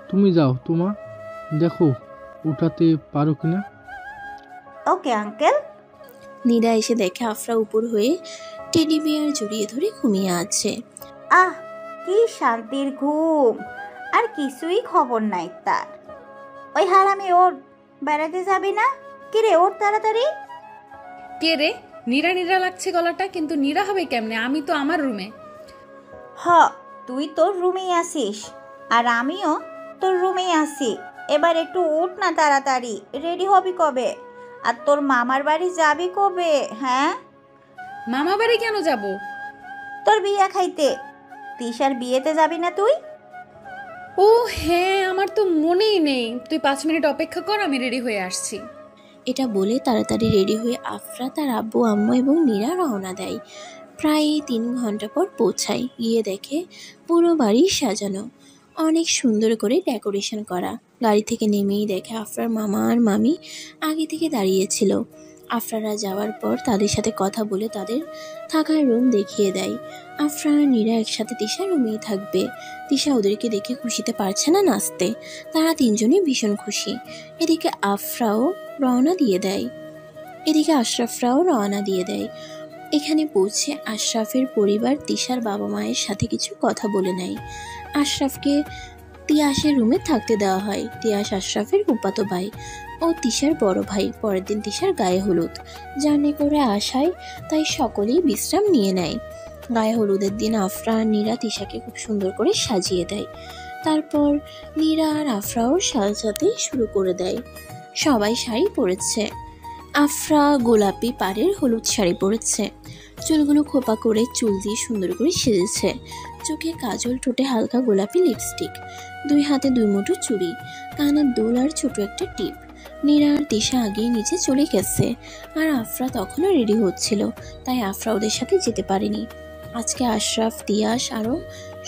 তুমি যাও তোমা, দেখো উঠাতে পারো কিনা। Okay uncle. নীরা এসে দেখে আফরা উপর হয়ে টেডি বিয়ার জড়িয়ে ধরে ঘুমিয়ে আছে। আহ, কি শান্তির ঘুম, আর কিছুই খবর নাই তার। ওই হারামি ওর বেড়াতে যাবি না? কিরে ওর তাড়াতাড়ি। কে রে? নীরা নীরা লাগছে গলাটা, কিন্তু নীরা হবে কেমনে? আমি তো আমার রুমে। হ, তুই তোর রুমেই আসিস আর আমিও তোর রুমেই আসি। এবার একটু উঠ না তাড়াতাড়ি, রেডি হবি কবে? আর তোর মামার বাড়ি যাবি কবে? হ্যাঁ, মামা বাড়ি কেন যাব? তোর বিয়ে খাইতে। তিশার বিয়েতে যাবি না তুই? ও হ্যাঁ, আমার তো মনেই নেই। তুই 5 মিনিট অপেক্ষা কর, আমি রেডি হয়ে আসছি। এটা বলে তাড়াতাড়ি রেডি হয়ে আফরা তার আব্বু আম্মু এবং নীরা রওনা দেয়। প্রায় 3 ঘন্টা পর পৌঁছায়। গিয়ে দেখে পুরো বাড়ি সাজানো, অনেক সুন্দর করে ডেকোরেশন করা। গাড়ি থেকে নেমেই দেখে আফরার মামা আর মামি আগে থেকে দাঁড়িয়েছিল। আফরারা যাওয়ার পর তাদের সাথে কথা বলে তাদের থাকার রুম দেখিয়ে দেয়। আফরা আর নীরা একসাথে তিশা রুমেই থাকবে। তিশা ওদেরকে দেখে খুশিতে পারছে না নাচতে। তারা তিনজনই ভীষণ খুশি। এদিকে আশরাফরাও রওনা দিয়ে দেয়। এখানে পৌঁছে আশরাফের পরিবার তিশার বাবা মায়ের সাথে কিছু কথা বলে নেয়। আশরাফকে তিয়াসের রুমে থাকতে দেওয়া হয়। তিয়াস আশরাফের ফুফাতো ভাই ও তিশার বড় ভাই। পরের দিন তিশার গায়ে হলুদ। জার্নি করে আসায় তাই সকলেই বিশ্রাম নিয়ে নেয়। গায়ে হলুদের দিন আফরা আর নীরা তিশাকে খুব সুন্দর করে সাজিয়ে দেয়। তারপর নীরা আর আফরাও সাজাতে শুরু করে দেয়। সবাই শাড়ি পরেছে। আফরা গোলাপি পাড়ের হলুদ শাড়ি পরেছে। চুলগুলো খোপা করে চুল দিয়ে সুন্দর করে সেজেছে। চোখে কাজল, ঠোঁটে হালকা গোলাপি লিপস্টিক, 2 হাতে 2 মুঠো চুড়ি, কানের দুল আর ছোট একটা টিপ। নীরা আর তিশা আগেই নিচে চলে গেছে আর আফরা তখনও রেডি হচ্ছিল, তাই আফরা ওদের সাথে যেতে পারেনি। আজকে আশরাফ, তিয়াস আরও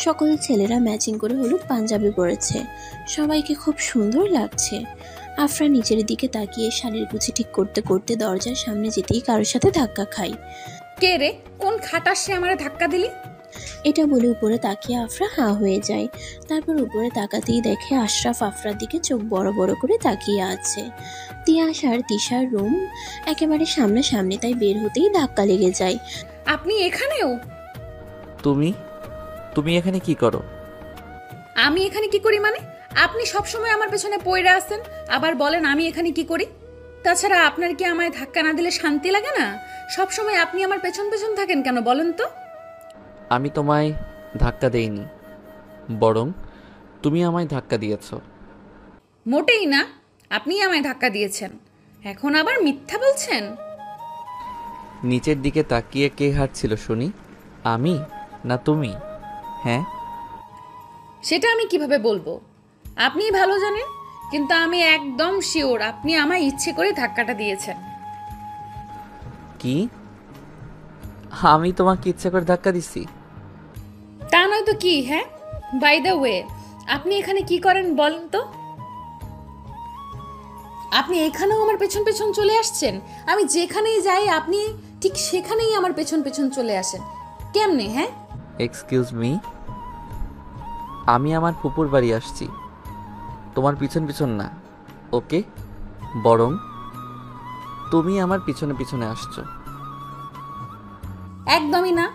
সকল ছেলেরা ম্যাচিং করে হলুদ পাঞ্জাবি পরেছে। সবাইকে খুব সুন্দর লাগছে। আফরা নিচের দিকে তাকিয়ে শাড়ির গুছি ঠিক করতে করতে দরজার সামনে যেতেই কারোর সাথে ধাক্কা খায়। কে রে? কোন খাটাস সে আমারে ধাক্কা দিলি? এটা বলে উপরে তাকিয়ে আফরা হাঁ হয়ে যায়। তারপর উপরে তাকাতেই দেখে আশরাফ আফরার দিকে চোখ বড় বড় করে তাকিয়ে আছে। তিয়াস আর তিশার রুম একেবারে সামনাসামনি, তাই বের হতেই ধাক্কা লেগে যায়। আপনি এখানেও? তুমি এখানে কি করো? আমি এখানে কি করি মানে? আপনি সবসময় আমার পেছনে পড়ে আছেন, আবার বলেন আমি এখানে কি করি। তাছাড়া আপনার কি আমায় ধাক্কা না দিলে শান্তি লাগে না? সবসময় আপনি আমার পেছন পেছন থাকেন কেন বলেন তো? আমি তোমায় ধাক্কা দেইনি, বরং তুমি আমায় ধাক্কা দিয়েছ। মোটেই না, আপনিই আমায় ধাক্কা দিয়েছেন। এখন আবার মিথ্যা বলছেন। নিচের দিকে তাকিয়ে কে হাঁটছিল শুনি? আমি না তুমি? হ্যাঁ, সেটা আমি কিভাবে বলবো? আপনিই ভালো জানেন, কিন্তু আমি একদম শিওর আপনি আমায় ইচ্ছে করে ধাক্কাটা দিয়েছেন। কি? আমি তোমাকে ইচ্ছে করে ধাক্কা দিছি? তা নয়তো কি? হ্যাঁ, বাই দ্য ওয়ে, আপনি এখানে কি করেন বলেন তো? আপনি এখানেও আমার পেছন পেছন চলে আসছেন। আমি যেখানেই যাই আপনি ঠিক সেখানেই আমার পেছন পেছন চলে আসেন। কেমনে? হ্যাঁ, এক্সকিউজ মি, আমি আমার ফুপুর বাড়ি আসছি, তোমার পিছন পিছন না, ওকে? বরং তুমি আমার পিছনে পিছনে আসছো। একদমই না।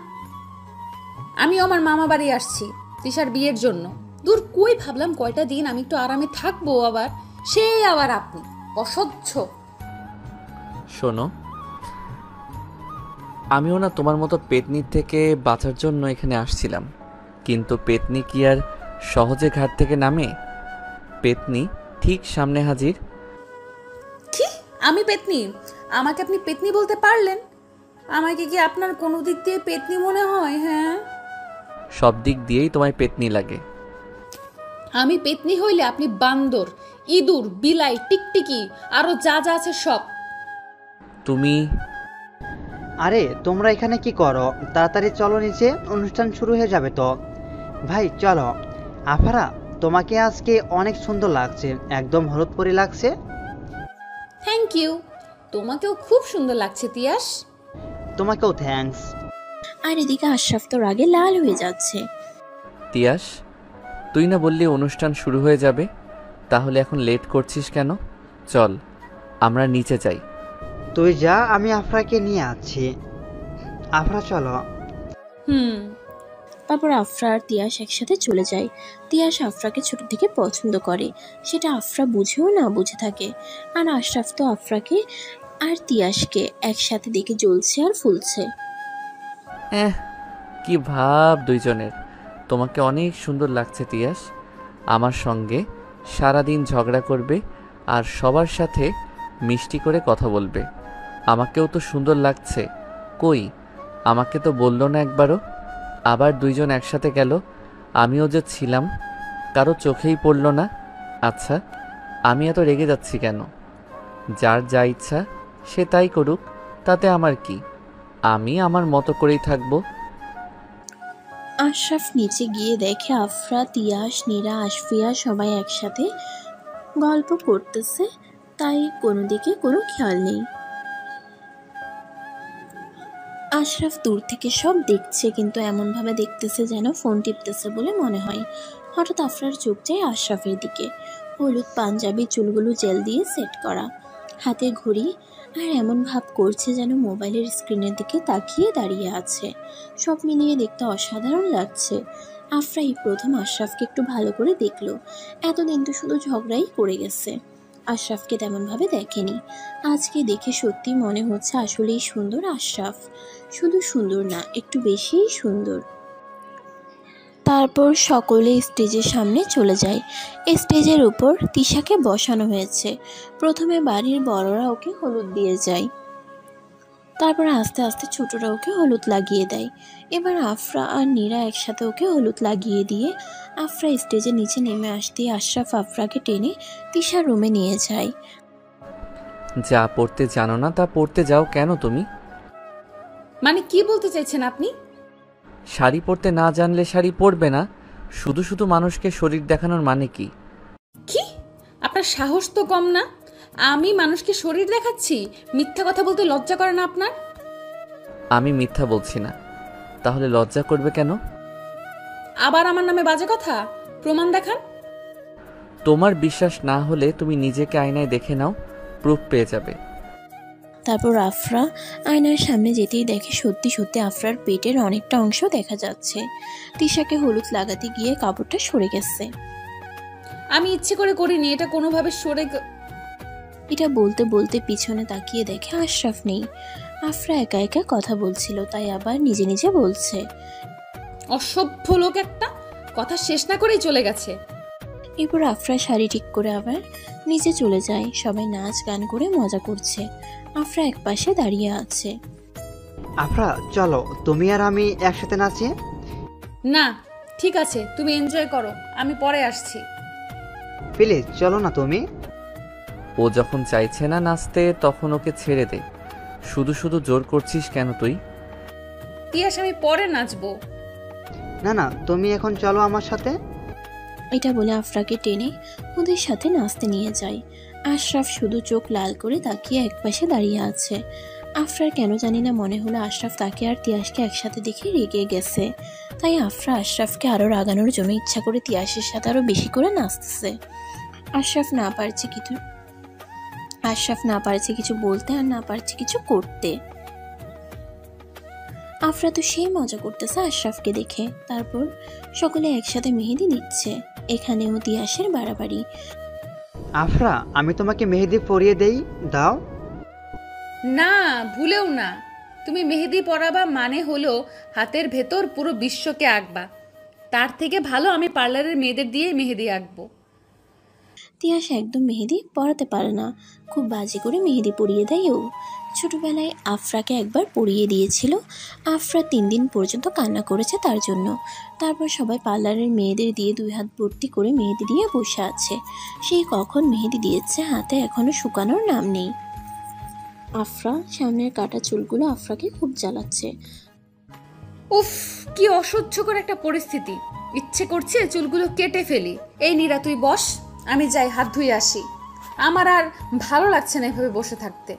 আমি আমার মামা বাড়ি আসছি তিশার বিয়ের জন্য। দূর, কই ভাবলাম কয়টা দিন আমি একটু আরামে থাকবো, আবার সেই আবার আপনি অসহ্য। শোনো, আমিও না তোমার মতো পেতনির থেকে বাঁচার জন্য এখানে আসছিলাম, কিন্তু পেতনি কি আর সহজে ঘাট থেকে নামে? পেতনি ঠিক সামনে হাজির। কি? আমি পেতনি? আমাকে আপনি পেতনি বলতে পারলেন? আমাকে কি আপনার কোনো দিক দিয়ে পেতনি মনে হয়? হ্যাঁ, সব দিক দিয়েই তোমায় পেতনি লাগে। আমি পেতনি হইলে আপনি বান্দর, ইঁদুর, বিলাই, টিকটিকি, আরো যা যা আছে সব। তুমি আরে তোমরা এখানে কি করো? তাড়াতাড়ি চলো নিচে, অনুষ্ঠান শুরু হয়ে যাবে তো। ভাই চলো। আফারা, তোমাকে আজকে অনেক সুন্দর লাগছে, একদম হলুদ পরি লাগছে। থ্যাংক ইউ, তোমাকেও খুব সুন্দর লাগছে তিয়াস। তোমাকেও থ্যাঙ্কস। আর এদিকে আশরাফ তো রাগে লাল হয়ে যাচ্ছে। তিয়াস, তুই না বললি অনুষ্ঠান শুরু হয়ে যাবে, তাহলে এখন লেট করছিস কেন? চল আমরা নিচে যাই। তুই যা, আমি আফরাকে নিয়ে আছি। আফরা চলো। তারপর আফরা আর তিয়াস একসাথে চলে যায়। তিয়াস আফরাকে ছোট থেকে পছন্দ করে, সেটা আফরা বুঝেও না বুঝে থাকে। আর আশরাফ তো আফরাকে আর তিয়াসকে একসাথে দেখে জ্বলছে আর ফুলছে। কি ভাব দুইজনের। তোমাকে অনেক সুন্দর লাগছে তিয়াস। আমার সঙ্গে সারাদিন ঝগড়া করবে আর সবার সাথে মিষ্টি করে কথা বলবে। আমাকেও তো সুন্দর লাগছে, কই আমাকে তো বললো না একবারও। আবার দুইজন একসাথে গেল, আমিও যে ছিলাম কারো চোখেই পড়ল না। আচ্ছা, আমি এত রেগে যাচ্ছি কেন? যার যা ইচ্ছা সে তাই করুক, তাতে আমার কি? আমি আমার মতো করেই থাকবো। আশরাফ নিচে গিয়ে দেখে আফরা, তিয়াস, নীরা, আশফিয়া সবাই একসাথে গল্প করতেছে, তাই কোনো দিকে কোনো খেয়াল নেই। আশরাফ দূর থেকে সব দেখছে, কিন্তু এমনভাবে দেখতেছে যেন ফোন টিপতেছে বলে মনে হয়। হঠাৎ আফরার চোখ যায় আশরাফের দিকে। হলুদ পাঞ্জাবি, চুলগুলো জেল দিয়ে সেট করা, হাতে ঘড়ি, আর এমন ভাব করছে যেন মোবাইলের স্ক্রিনের দিকে তাকিয়ে দাঁড়িয়ে আছে। সব মিলিয়ে দেখতে অসাধারণ লাগছে। আফরা এই প্রথম আশরাফকে একটু ভালো করে দেখলো। এতদিন তো শুধু ঝগড়াই করে গেছে, আশরাফকে তেমনভাবে দেখেনি। আজকে দেখে সত্যি মনে হচ্ছে আসলেই সুন্দর আশরাফ। শুধু সুন্দর না, একটু বেশিই সুন্দর। তারপর সকলে স্টেজের সামনে চলে যায়। স্টেজের উপর তিশাকে বসানো হয়েছে। প্রথমে বাড়ির বড়রা ওকে হলুদ দিয়ে যায়, তারপর আস্তে আস্তে ছোটরা ওকে হলুদ লাগিয়ে দেয়। এবার আফরা আর নীরা একসাথে ওকে হলুদ লাগিয়ে দিয়ে আফরা স্টেজের নিচে নেমে আসতে আশরাফ আফরাকে টেনে তিশার রুমে নিয়ে যায়। যা পড়তে জানো না তা পড়তে যাও কেন তুমি? মানে কি বলতে চাইছেন আপনি? শাড়ি পরতে না জানলে শাড়ি পরবে না, শুধু শুধু মানুষকে শরীর দেখানোর মানে কি? কি? আপনার সাহস তো কম না? আমি মানুষকে শরীর দেখাচ্ছি? মিথ্যা কথা বলতে লজ্জা করে না আপনার? আমি মিথ্যা বলছি না, তাহলে লজ্জা করবে কেন? আবার আমার নামে বাজে কথা, প্রমাণ দেখান। তোমার বিশ্বাস না হলে তুমি নিজেকে আয়নায় দেখে নাও, প্রুফ পেয়ে যাবে। তারপর আফরা আয়নার সামনে যেতেই দেখে সত্যি সত্যি আফরার পেটের অনেকটা অংশ দেখা যাচ্ছে। তিশাকে হলুদ লাগাতে গিয়ে কাপড়টা সরে গেছে। আমি ইচ্ছে করে করিনি, এটা কোনোভাবে সরে। এটা বলতে বলতে পিছনে তাকিয়ে দেখে আশরাফ নেই। আফরা একা একা কথা বলছিল, তাই আবার নিজে নিজে বলছে, অসভ্য লোক একটা, কথা শেষ না করেই চলে গেছে। এরপর আফরা শাড়ি ঠিক করে আবার নিচে চলে যায়। সবাই নাচ গান করে মজা করছে। আফরা এক পাশে দাঁড়িয়ে আছে। আফরা চলো, তুমি আর আমি একসাথে নাচি। না ঠিক আছে, তুমি এনজয় করো, আমি পরে আসছি। প্লিজ চলো না তুমি। ও যখন চাইছে না নাচতে তখন ওকে ছেড়ে দে। শুধু শুধু জোর করছিস কেন তুই? তিয়াস আমি পরে নাচবো। না না, তুমি এখন চলো আমার সাথে। এটা বলে আফরাকে টেনে ওদের সাথে নাচতে নিয়ে যায়। আশরাফ শুধু চোখ লাল করে তাকিয়ে একপাশে দাঁড়িয়ে আছে। আফরার কেন জানি না মনে হলো আশরাফ তাকে আর তিয়াসকে একসাথে দেখে রেগে গেছে। তাই আফরা আশরাফকে আরও রাগানোর জন্য ইচ্ছা করে তিয়াসের সাথে আরও বেশি করে নাচতেছে। আশরাফ না পারছে কিছু বলতে আর না পারছে কিছু করতে। আফরা তো সেই মজা করতেছে আশরাফকে দেখে। তারপর সকলে একসাথে মেহেদি দিচ্ছে। এখানেও তিয়াসের বাড়াবাড়ি। আফরা, আমি তোমাকে মেহেদি পরিয়ে দেই, দাও। না ভুলেও না, তুমি মেহেদি পরাবা মানে হলো হাতের ভেতর পুরো বিশ্বকে আঁকবা। তার থেকে ভালো আমি পার্লারের মেয়েদের দিয়ে মেহেদি আঁকবো। তিয়াস একদম মেহেদি পরাতে পারে না, খুব বাজে করে মেহেদি পরিয়ে দেয় ও। ছোটবেলায় আফরাকে একবার পরিয়ে দিয়েছিল। আফরা 3 দিন পর্যন্ত কান্না করেছে তার জন্য। তারপর সবাই পার্লারের মেয়েদের দিয়ে 2 হাত ভর্তি করে মেহেদি দিয়ে বসে আছে। সেই কখন মেহেদি দিয়েছে, হাতে এখনো শুকানোর নাম নেই। আফরা সামনের কাটা চুলগুলো আফরাকে খুব জ্বালাচ্ছে। উফ, কি অসহ্যকর একটা পরিস্থিতি। ইচ্ছে করছে চুলগুলো কেটে ফেলি। এই নীরা তুই বস, আমি যাই হাত ধুয়ে আসি। আমার আর ভালো লাগছে না এভাবে বসে থাকতে।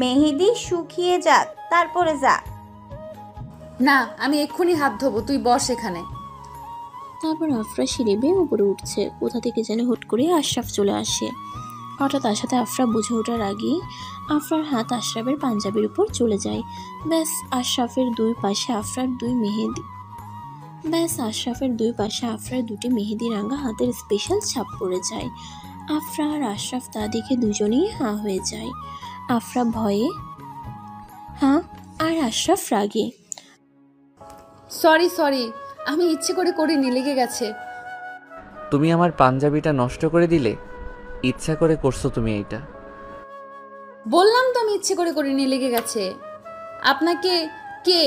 মেহেদি শুকিয়ে যাক তারপরে যা। না, আমি এক্ষুনি হাত ধোবো, তুই বস এখানে। তারপর আফরা সিঁড়ি বেয়ে উপরে উঠছে। কোথা থেকে যেন হুট করে আশরাফ চলে আসে। হঠাৎ তার সাথে আফরা বুঝে ওঠার আগেই আফরার হাত আশরাফের পাঞ্জাবির উপর চলে যায়। ব্যাস আশরাফের দুই পাশে আফরার দুটি মেহেদি রাঙা হাতের স্পেশাল ছাপ পড়ে যায়। আফরা আর আশরাফ তা দেখে দুজনেই হাঁ হয়ে যায়। আফরা ভয়ে হাঁ আর আশরাফ রাগে। সরি, আমি ইচ্ছে করে করিনি, লেগে গেছে। তুমি আমার পাঞ্জাবিটা নষ্ট করে দিলে। ইচ্ছা করে করছো তুমি এইটা। বললাম তো আমি ইচ্ছে করে করিনি, লেগে গেছে। আপনাকে কে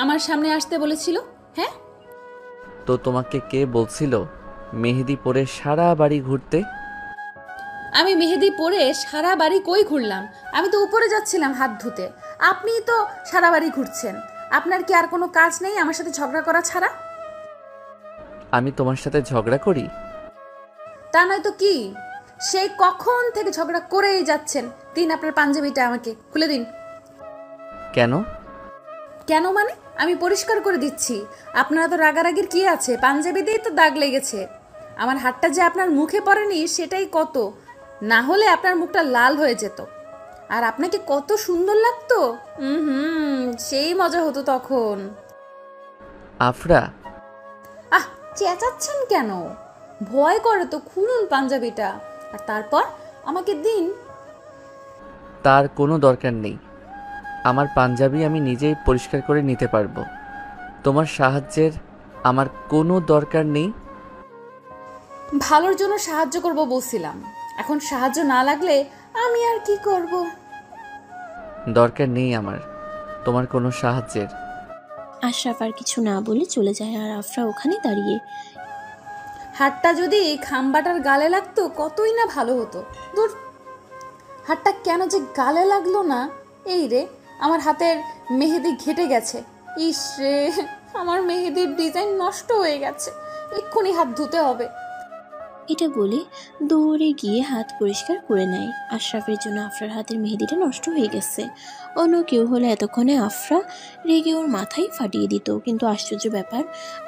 আমার সামনে আসতে বলেছিল? হ্যাঁ, তো তোমাকে কে বলছিল মেহেদি পরে সারা বাড়ি ঘুরতে? আমি মেহেদি পরে সারা বাড়ি কই ঘুরলাম? আমি তো উপরে যাচ্ছিলাম হাত ধুতে। আপনি তো সারা বাড়ি ঘুরছেন। আপনার কি আর কোনো কাজ নেই আমার সাথে ঝগড়া করা ছাড়া? আমি তোমার সাথে ঝগড়া করি? তা নয় তো কি, সেই কখন থেকে ঝগড়া করেই যাচ্ছেন। দিন আপনার পাঞ্জাবিটা আমাকে খুলে দিন। কেন মানে? আমি পরিষ্কার করে দিচ্ছি। আপনারা তো রাগারাগির কি আছে, পাঞ্জাবি দিয়েই তো দাগ লেগেছে। আমার হাতটা যে আপনার মুখে পড়েনি সেটাই কত, না হলে আপনার মুখটা লাল হয়ে যেত। আর আপনাকে কত সুন্দর লাগতো। সেই মজা হতো তখন। আফরা, চেঁচাচ্ছেন কেন? ভয় করে তো, খুলুন পাঞ্জাবিটা আর তারপর আমাকে দিন। তার কোনো দরকার নেই। আমার পাঞ্জাবি আমি নিজেই পরিষ্কার করে নিতে পারবো। তোমার সাহায্যের আমার কোনো দরকার নেই। ভালোর জন্য সাহায্য করব বলছিলাম, এখন সাহায্য না লাগলে আমি আর কি করব? দরকার নেই আমার তোমার কোনো সাহায্যের। আশরাফ আর কিছু না বলে চলে যায়। আর আফরা ওখানে দাঁড়িয়ে। হাতটা যদি খাম্বাটার গালে লাগতো কতই না ভালো হতো। দূর, হাতটা কেন যে গালে লাগলো না। এই রে, আমার হাতের মেহেদি ঘেটে গেছে। ইস রে, আমার মেহেদির ডিজাইন নষ্ট হয়ে গেছে। এক্ষুনি হাত ধুতে হবে। এটা বলে দৌড়ে গিয়ে হাত পরিষ্কার করে নেয়। আশরাফের জন্য আফরার হাতের মেহেদিটা নষ্ট হয়ে গেছে। অন্য কেউ হলে এতক্ষণে আফরা রেগে ওর মাথায় ফাটিয়ে দিত। কিন্তু আশ্চর্য ব্যাপার,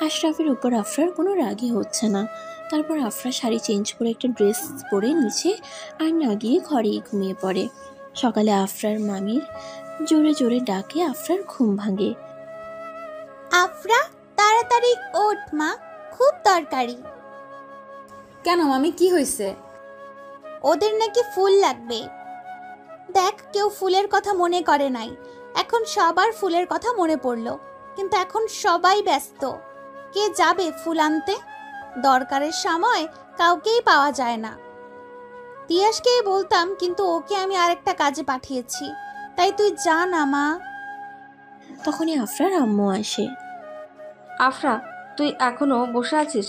আশরাফের উপর আফরার কোনো রাগই হচ্ছে না। তারপর আফরা শাড়ি চেঞ্জ করে একটা ড্রেস পরে নিচে আর না গিয়ে ঘরেই ঘুমিয়ে পড়ে। সকালে আফরার মামির জোরে জোরে ডাকে আফরার ঘুম ভাঙে। আফরা তাড়াতাড়ি ওঠ মা, খুব দরকারি। কেন মামি, কি হয়েছে? ওদের নাকি ফুল লাগবে। দেখ, কেউ ফুলের কথা মনে করে নাই, এখন সবার ফুলের কথা মনে পড়লো। কিন্তু এখন সবাই ব্যস্ত, কে যাবে ফুল আনতে? দরকারের সময় কাউকেই পাওয়া যায় না। তিয়াসকেই বলতাম, কিন্তু ওকে আমি আরেকটা কাজে পাঠিয়েছি। তাই তুই যা না মা। তখনই আফরার আম্মু আসে। আফরা, তুই এখনো বসে আছিস?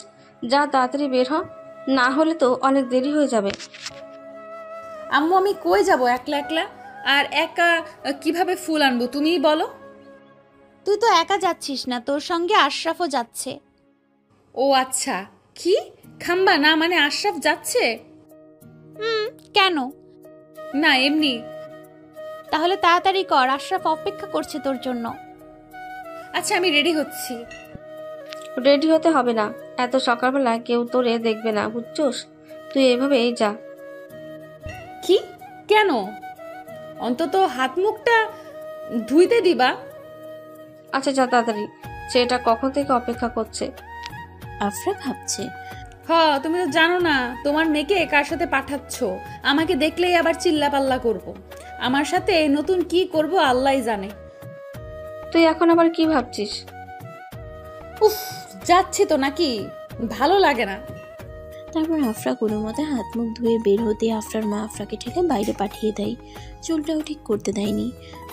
যা তাড়াতাড়ি বের হ, না হলে তো অনেক দেরি হয়ে যাবে। আম্মু আমি কই যাব একলা একলা? আর একা কিভাবে ফুল আনবো তুমিই বলো। তুই তো একা যাচ্ছিস না, তোর সঙ্গে আশরাফও যাচ্ছে। ও আচ্ছা, কি খাম্বা না মানে আশরাফ যাচ্ছে? কেন? না এমনি। তাহলে তাড়াতাড়ি কর, আশরাফ অপেক্ষা করছে তোর জন্য। আচ্ছা আমি রেডি হচ্ছি। রেডি হতে হবে না, এত সকালবেলা কেউ তোরে দেখবে না, বুঝছোস? তুই এভাবেই যা। কি? কেন? অন্তত হাত মুখটা ধুইতে দিবা। আচ্ছা যা তাড়াতাড়ি, সেটা কখন থেকে অপেক্ষা করছে। আফরা ভাবছে, তুমি তো জানো না তোমার মেয়েকে কার সাথে পাঠাচ্ছ। আমাকে দেখলেই আবার চিল্লাপাল্লা করব। আমার সাথে নতুন কি করব আল্লাহই জানে। তুই এখন আবার কি ভাবছিস? উফ, যাচ্ছি তো নাকি, ভালো লাগে না। তারপর আফরা কোনো মতে হাত মুখ ধুয়ে বের হতে আফরার মা আফরাকে ঠেকে বাইরে পাঠিয়ে দেয়। চুলটাও ঠিক করতে দেয়নি,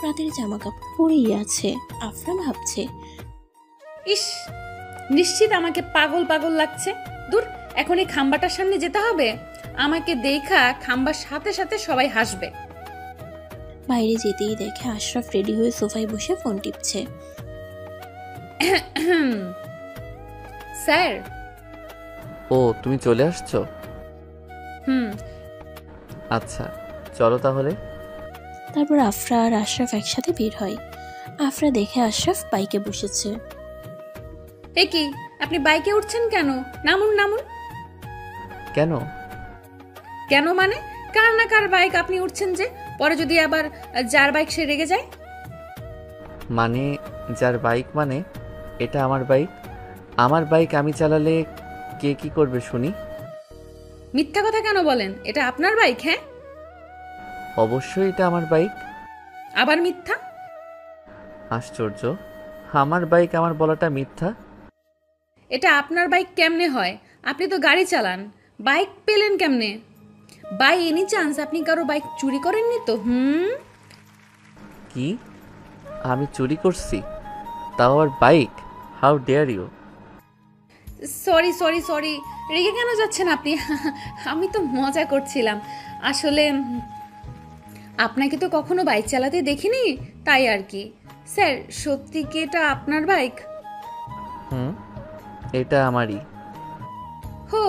রাতের জামা কাপড় পরেই আছে। আফরা ভাবছে, ইস, নিশ্চিত আমাকে পাগল পাগল লাগছে। দূর, এখন এই খাম্বাটার সামনে যেতে হবে। আমাকে দেখা খাম্বার সাথে সাথে সবাই হাসবে। বাইরে যেতেই দেখে আশরাফ রেডি হয়ে সোফায় বসে ফোন টিপছে। স্যার। ও তুমি চলে আসছো? আচ্ছা চলো তাহলে। তারপর আফরা আর আশরাফ একসাথে বের হয়। আফরা দেখে আশরাফ বাইকে বসেছে। এ কি, আপনি বাইকে উঠছেন কেন? নামুন নামুন। কেন? কেন মানে কার না কার বাইক আপনি উঠছেন যে? পরে যদি আবার যার বাইক সে রেগে যায়? মানে যার বাইক মানে এটা আমার বাইক। আমার বাইক আমি চালালে কে কি করবে শুনি? মিথ্যা কথা কেন বলেন? এটা আপনার বাইক? হ্যাঁ অবশ্যই এটা আমার বাইক। আবার মিথ্যা? আশ্চর্য, আমার বাইক আমার বলাটা মিথ্যা? এটা আপনার বাইক কেমনে হয়? আপনি তো গাড়ি চালান, বাইক পেলেন কেমনে? বাই এনি চান্স আপনি কারো বাইক চুরি করেননি তো? কি? আমি চুরি করছি? তাও আবার bike? How dare you! Sorry sorry sorry, রেগে কেন যাচ্ছেন আপনি? আমি তো মজা করছিলাম আসলে। আপনাকে তো কখনো বাইক চালাতে দেখিনি, তাই আর কি। স্যার, সত্যি কি এটা আপনার বাইক? এটা আমারই। হো,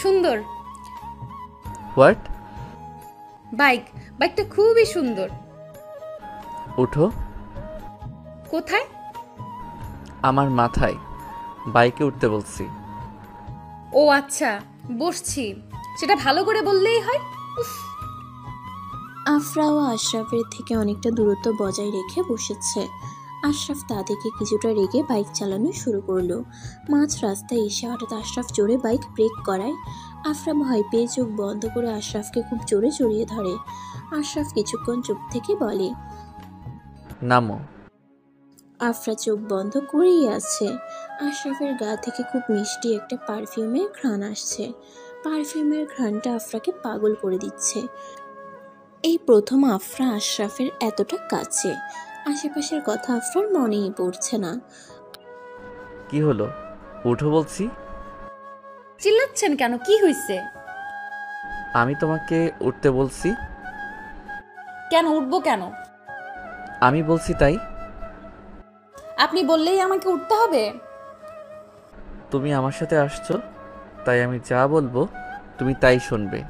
সুন্দর। হোয়াট? বাইকটা খুবই সুন্দর। উঠো। কোথায়? আমার মাথায়। বাইকে উঠতে বলছি। ও আচ্ছা, বসছি। সেটা ভালো করে বললেই হয়। আফরা ও আশরাফের থেকে অনেকটা দূরত্ব বজায় রেখে বসেছে। আশরাফ তা দেখে কিছুটা রেগে বাইক চালানো শুরু করলো। মাঝ রাস্তায় এসে হঠাৎ আশরাফ জোরে বাইক ব্রেক করায় আফরা ভয় পেয়ে চোখ বন্ধ করে আশরাফকে খুব জোরে জড়িয়ে ধরে। আশরাফ কিছুক্ষণ চুপ থেকে বলে, নামো। আফরা চোখ বন্ধ করেই আছে। আশরাফের গা থেকে খুব মিষ্টি একটা পারফিউমের ঘ্রাণ আসছে। পারফিউমের ঘ্রাণটা আফরাকে পাগল করে দিচ্ছে। এই প্রথম আফরা আশরাফের এতটা কাছে। আশেপাশের কথা আফরার মনেই পড়ছে না। কি হলো? উঠো বলছি। চিল্লাচ্ছেন কেন? কি হয়েছে? আমি তোমাকে উঠতে বলছি। কেন উঠবো কেন? আমি বলছি তাই। আপনি বললেই আমাকে উঠতে হবে? তুমি আমার সাথে আসছো, তাই আমি যা বলবো তুমি তাই শুনবে।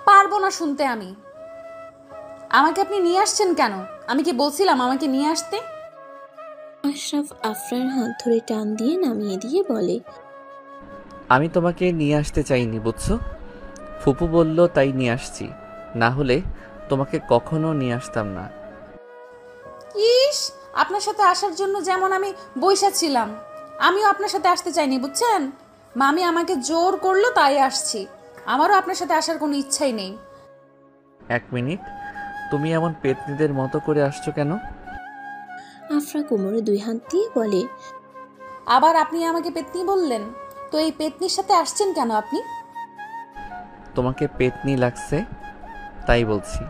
পারবো না শুনতে আমি। আমাকে আপনি নিয়ে আসছেন কেন? আমি কি বলছিলাম আমাকে নিয়ে আসতে? আশরাফ আফরার হাত ধরে টান দিয়ে নামিয়ে দিয়ে বলে, আমি তোমাকে নিয়ে আসতে চাইনি, বুঝছো? ফুপু বলল তাই নিয়ে আসছি, না হলে তোমাকে কখনো নিয়ে আসতাম না। ইস, আপনার সাথে আসার জন্য যেমন আমি বইসা ছিলাম, আমিও আপনার সাথে আসতে চাইনি, বুঝছেন? মামি আমাকে জোর করলো তাই আসছি। আমারও আপনার সাথে আসার কোনো ইচ্ছাই নেই। এক মিনিট, তুমি এমন পেতনিদের মতো করে আসছো কেন? আফরা কোমরে দুই হাত দিয়ে বলে, আবার আপনি আমাকে পেতনি বললেন? তো এই পেতনির সাথে আসছেন কেন আপনি? তোমাকে পেতনি লাগছে তাই বলছি।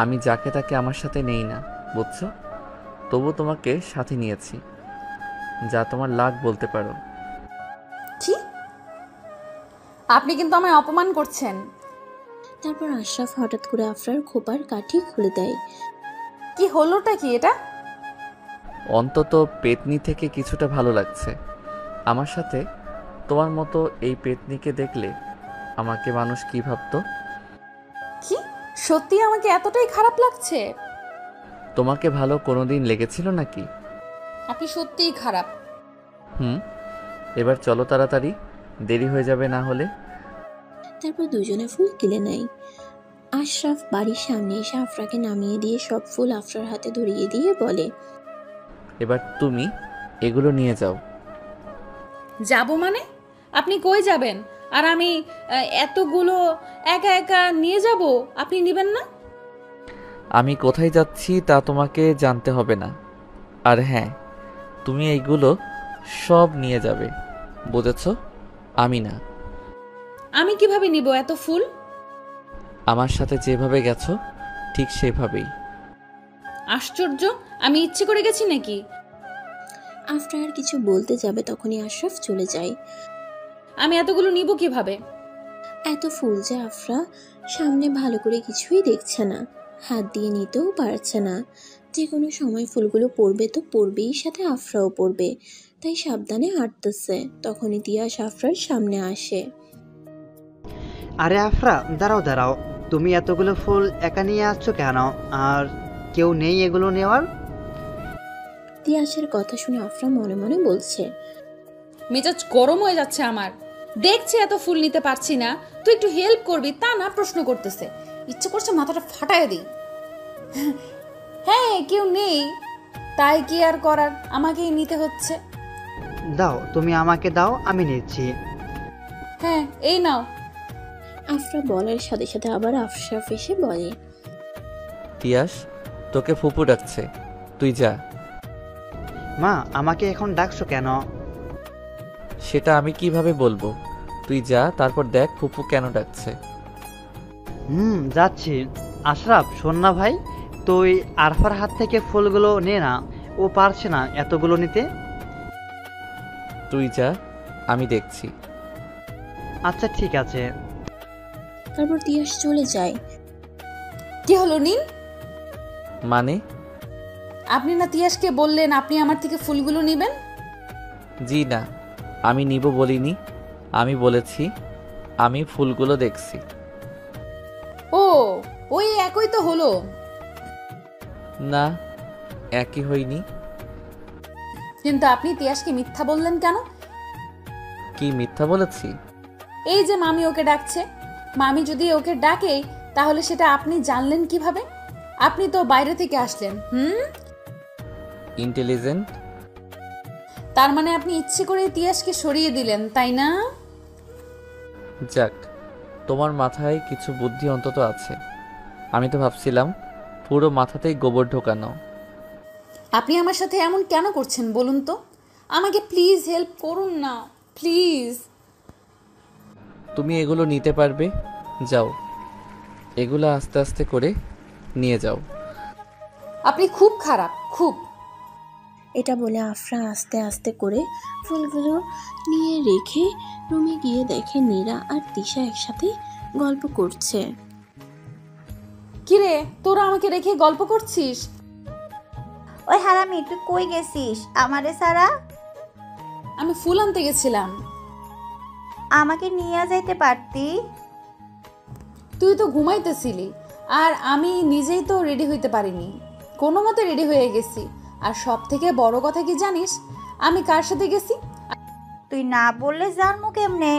আমি যাকে তাকে আমার সাথে নেই না, বুঝছো? তবু তোমাকে সাথে নিয়েছি, যা তোমার লাগ বলতে পারো। কি? আপনি কিন্তু আমায় অপমান করছেন। তারপর আশরাফ হঠাৎ করে আফরার খোপার কাঠি খুলে দেয়। কি হলোটা কি এটা? অন্তত পেতনি থেকে কিছুটা ভালো লাগছে আমার সাথে। তোমার মতো এই পেতনিকে দেখলে আমাকে মানুষ কি ভাবতো? কি সত্যি আমাকে এতটাই খারাপ লাগছে? তোমাকে ভালো কোনোদিন লেগেছিল নাকি? আপনি সত্যিই খারাপ। এবার চলো তাড়াতাড়ি, দেরি হয়ে যাবে না হলে। তারপর দুজনে ফুল কিনে নেয়। আশরাফ বাড়ির সামনে এসে আফরাকে নামিয়ে দিয়ে সব ফুল আফরার হাতে ধরিয়ে দিয়ে বলে, এবার তুমি এগুলো নিয়ে যাও। যাব মানে? আপনি কই যাবেন? আর আমি এতগুলো একা একা নিয়ে যাব, আপনি নেবেন না? আমি কোথায় যাচ্ছি তা তোমাকে জানতে হবে না। আর হ্যাঁ, তুমি এইগুলো সব নিয়ে যাবে, বুঝেছো? আমি না। আমি কিভাবে নিব এত ফুল? আমার সাথে যেভাবে গেছো ঠিক সেভাবেই। আশ্চর্য, আমি ইচ্ছে করে গেছি নাকি? আফরা আর কিছু বলতে যাবে তখনই আশরাফ চলে যায়। আমি এতগুলো নিব কিভাবে? এত ফুল যে আফরা সামনে ভালো করে কিছুই দেখছে না, হাত দিয়ে নিতেও পারছে না। যে কোনো সময় ফুলগুলো পড়বে তো পড়বেই, সাথে আফরাও পড়বে, তাই সাবধানে হাঁটতেছে। তখনই তিয়াস আফরার সামনে আসে। আরে আফরা, দাঁড়াও দাঁড়াও, তুমি এতগুলো ফুল একা নিয়ে আসছো কেন? আর কেউ নেই এগুলো নেওয়ার? তিয়াসের কথা শুনে আফরা মনে মনে বলছে, মেজাজ গরম হয়ে যাচ্ছে আমার। দেখছি এত ফুল নিতে পারছি না, তুই একটু হেল্প করবি, তা না প্রশ্ন করতেছে। ইচ্ছে করছে মাথাটা ফাটায় দিই। হ্যাঁ, কেউ নেই তাই কি আর করার, আমাকেই নিতে হচ্ছে। দাও, তুমি আমাকে দাও, আমি নিচ্ছি। হ্যাঁ, এই নাও। আফরা বলার সাথে সাথে আবার আফরাফ এসে বলে, তিয়াস, তোকে ফুপু ডাকছে, তুই যা। মা, আমাকে এখন ডাকছো কেন? সেটা আমি কিভাবে বলবো? তুই যা, তারপর দেখ ফুপু কেন ডাকছে। যাচ্ছি। আশরাফ, শোন না ভাই, তুই আরফার হাত থেকে ফুলগুলো নে না, ও পারছে না এতগুলো নিতে। তুই যা, আমি দেখছি। আচ্ছা ঠিক আছে। তারপর তিয়াস চলে যায়। কি হলো নিন? মানে? আপনি না তিয়াসকে বললেন আপনি আমার থেকে ফুলগুলো নেবেন? জি না, আমি নিব বলিনি, আমি বলেছি আমি ফুলগুলো দেখছি। ও, ওই একই তো হলো। না, একই হয়নি। কিন্তু আপনি তিয়াসকে মিথ্যা বললেন কেন? কি মিথ্যা বলেছি? এই যে মামি ওকে ডাকছে, মামি যদি ওকে ডাকে তাহলে সেটা আপনি জানলেন কিভাবে? আপনি তো বাইরে থেকে আসলেন। ইন্টেলিজেন্ট। তার মানে আপনি ইচ্ছে করে তিয়াসকে সরিয়ে দিলেন, তাই না? যাক, তোমার মাথায় কিছু বুদ্ধি অন্তত আছে। আমি তো ভাবছিলাম পুরো মাথাতেই গোবর ঢোকানো। আপনি আমার সাথে এমন কেন করছেন বলুন তো? আমাকে প্লিজ হেল্প করুন না, প্লিজ। তুমি এগুলো নিতে পারবে, যাও, এগুলো আস্তে আস্তে করে নিয়ে যাও। আপনি খুব খারাপ, খুব। এটা বলে আফরা আস্তে আস্তে করে ফুলগুলো নিয়ে রেখে রুমে গিয়ে দেখে নীরা আর তিশা একসাথে গল্প করছে। কিরে, তোরা আমাকে রেখে গল্প করছিস? ওই হারামি, তুই কই গেছিস আমারে সারা? আমি ফুল আনতে গেছিলাম। আমাকে নিয়ে যাইতে পারতি। তুই তো ঘুমাইতেছিলি, আর আমি নিজেই তো রেডি হইতে পারিনি, কোনো মতে রেডি হয়ে গেছি। আর সব থেকে বড় কথা কি জানিস আমি কার সাথে গেছি? তুই না বললে জানবো কেমনে?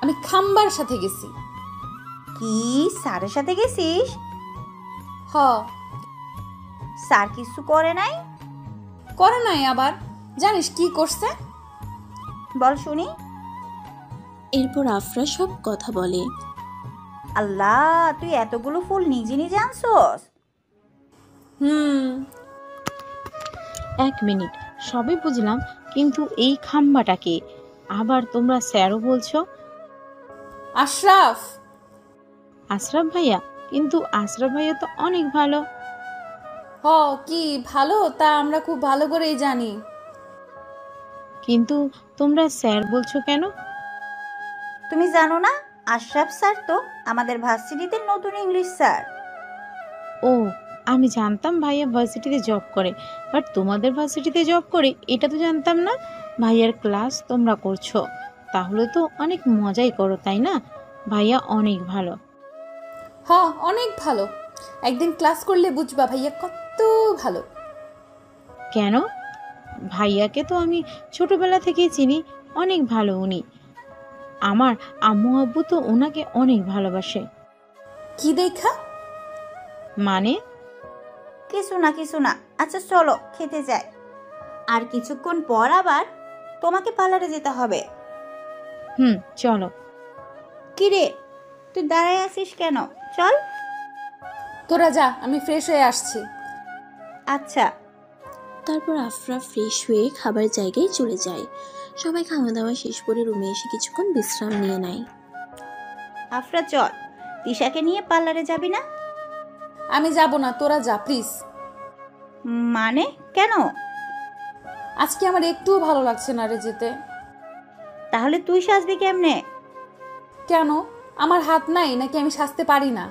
আমি খাম্বার সাথে গেছি। কি, স্যারের সাথে গেছিস? হ। স্যার কিছু করে নাই? করে নাই আবার। জানিস কি করছে? বল শুনি। এরপর আফরা সব কথা বলে। আল্লাহ, তুই এতগুলো ফুল নিজে নিজে আনছস? 1 মিনিট, সবই বুঝলাম, কিন্তু এই খাম্বাটাকে আবার তোমরা স্যারও বলছো। আশরাফ। আশরাফ ভাইয়া? কিন্তু আশরাফ ভাইয়া তো অনেক ভালো। কি ভালো? তা আমরা খুব ভালো করেই জানি। কিন্তু তোমরা স্যার বলছো কেন? তুমি জানো না, আশরাফ স্যার তো আমাদের ভার্সিটিতে নতুন ইংলিশ স্যার। ও, আমি জানতাম ভাইয়া ভার্সিটিতে জব করে, বাট তোমাদের ভার্সিটিতে জব করে এটা তো জানতাম না। ভাইয়ার ক্লাস তোমরা করছো, তাহলে তো অনেক মজাই করো, তাই না? ভাইয়া অনেক ভালো। অনেক ভালো। একদিন ক্লাস করলে বুঝবা ভাইয়া কত ভালো। কেন? ভাইয়াকে তো আমি ছোটবেলা থেকেই চিনি, অনেক ভালো উনি। আমার আম্মু আব্বু তো ওনাকে অনেক ভালোবাসে। কি দেখা? মানে কিছু না। আচ্ছা চলো খেতে যাই, আর কিছুক্ষণ পর আবার তোমাকে পার্লারে যেতে হবে। চলো। কিরে, তুই দাঁড়ায় আছিস কেন? চল। তোরা যা, আমি ফ্রেশ হয়ে আসছি। আচ্ছা। তারপর আফরা ফ্রেশ হয়ে খাবার জায়গায় চলে যায়। সবাই খাওয়া দাওয়া শেষ করে রুমে এসে কিছুক্ষণ বিশ্রাম নিয়ে নেয়। আফরা চল, তিশাকে নিয়ে পার্লারে যাবি না? আমি যাব না, তোরা যা প্লিজ। মানে কেন? আজকে আমার একটুও ভালো লাগছে না রে যেতে। তাহলে তুই সাজবি কেমনে? কেন, আমার হাত নাই নাকি আমি সাজতে পারি না?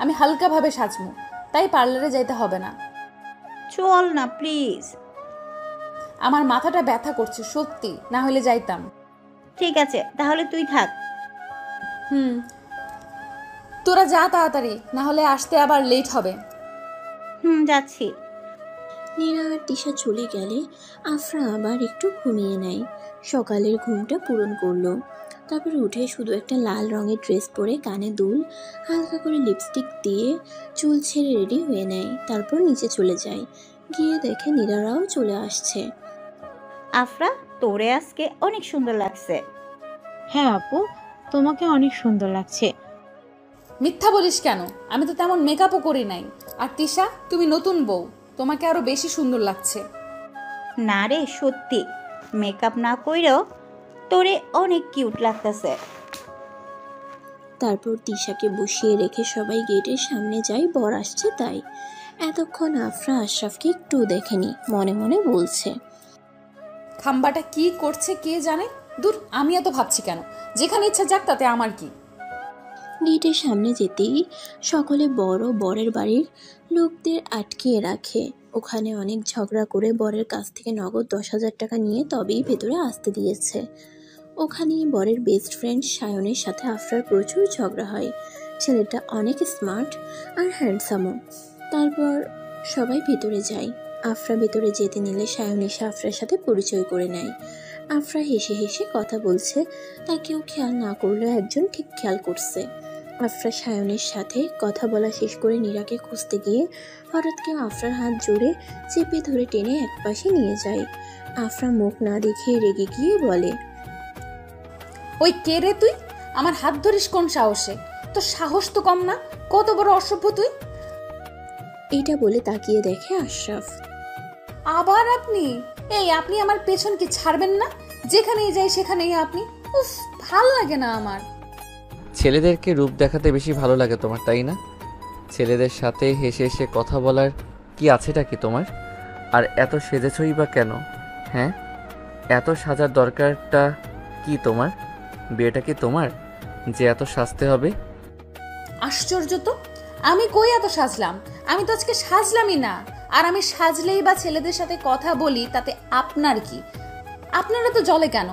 আমি হালকাভাবে সাজবো, তাই পার্লারে যাইতে হবে না। চল না প্লিজ। আমার মাথাটা ব্যথা করছে সত্যি, না হলে যাইতাম। ঠিক আছে, তাহলে তুই থাক। তোরা যা তাড়াতাড়ি, না হলে আসতে আবার লেট হবে। যাচ্ছি। নীরা আর তিশা চলে গেলে আফরা আবার একটু ঘুমিয়ে নেয়। সকালের ঘুমটা পূরণ করলো। তারপর উঠে শুধু একটা লাল রঙের ড্রেস পরে, কানে দুল, হালকা করে লিপস্টিক দিয়ে চুল ছেড়ে রেডি হয়ে নেয়। তারপর নিচে চলে যায়। গিয়ে দেখে নীরারাও চলে আসছে। আফরা, তোরে আজকে অনেক সুন্দর লাগছে। হ্যাঁ আপু, তোমাকে অনেক সুন্দর লাগছে। মিথ্যা বলিস কেন? আমি তো তেমন মেকআপও করি নাই। আর তিশা, তুমি নতুন বউ, তোমাকে আরো বেশি সুন্দর লাগছে। না রে, সত্যি মেকআপ না কইরেও তোরে অনেক কিউট লাগতেছে। তারপর তিশাকে বসিয়ে রেখে সবাই গেটের সামনে যায়, বর আসছে তাই। এতক্ষণ আফরা আশরাফকে একটু দেখেনি, মনে মনে বলছে, খাম্বাটা কি করছে কে জানে। দূর, আমি এত ভাবছি কেন? যেখানে ইচ্ছা যাক, তাতে আমার কি। গেটের সামনে যেতেই সকলে বড় বরের বাড়ির লোকদের আটকিয়ে রাখে। ওখানে অনেক ঝগড়া করে বরের কাছ থেকে নগদ 10,000 টাকা নিয়ে তবেই ভেতরে আসতে দিয়েছে। ওখানেই বরের বেস্ট ফ্রেন্ড সায়নের সাথে আফরার প্রচুর ঝগড়া হয়। ছেলেটা অনেক স্মার্ট আর হ্যান্ডসামও। তারপর সবাই ভেতরে যায়। আফরা ভেতরে যেতে নিলে সায়ন এসে আফরার সাথে পরিচয় করে নেয়। আফরা হেসে হেসে কথা বলছে, তা কেউ খেয়াল না করলেও একজন ঠিক খেয়াল করছে। আফরা সায়নের সাথে কথা বলা শেষ করে নীরাকে খুঁজতে গিয়ে হঠাৎ কেউ আফরার হাত জোরে চেপে ধরে টেনে একপাশে নিয়ে যায়। আফরা মুখ না দেখিয়ে রেগে গিয়ে বলে, ওই কে রে তুই? আমার হাত ধরিস কোন সাহসে? তোর সাহস তো কম না, কত বড় অসভ্য তুই। এইটা বলে তাকিয়ে দেখে আশরাফ। আবার আপনি? আপনি আমার পেছন কি ছাড়বেন না? যেখানেই যাই সেখানেই আপনি। উফ, ভাল লাগে না আমার। ছেলেদেরকে রূপ দেখাতে বেশি ভালো লাগে তোমার, তাই না? ছেলেদের সাথে হেসে হেসে কথা বলার কি আছেটা কি তোমার? আর এত সেজেছই বা কেন? হ্যাঁ, এত সাজার দরকারটা কি তোমার? বিয়েটা কি তোমার যে এত সাজতে হবে? আশ্চর্য তো, আমি কই এত সাজলাম? আমি তো আজকে সাজলামই না। আর আমি সাজলেই বা ছেলেদের সাথে কথা বলি, তাতে আপনার কি? আপনারা তো জলে কেন?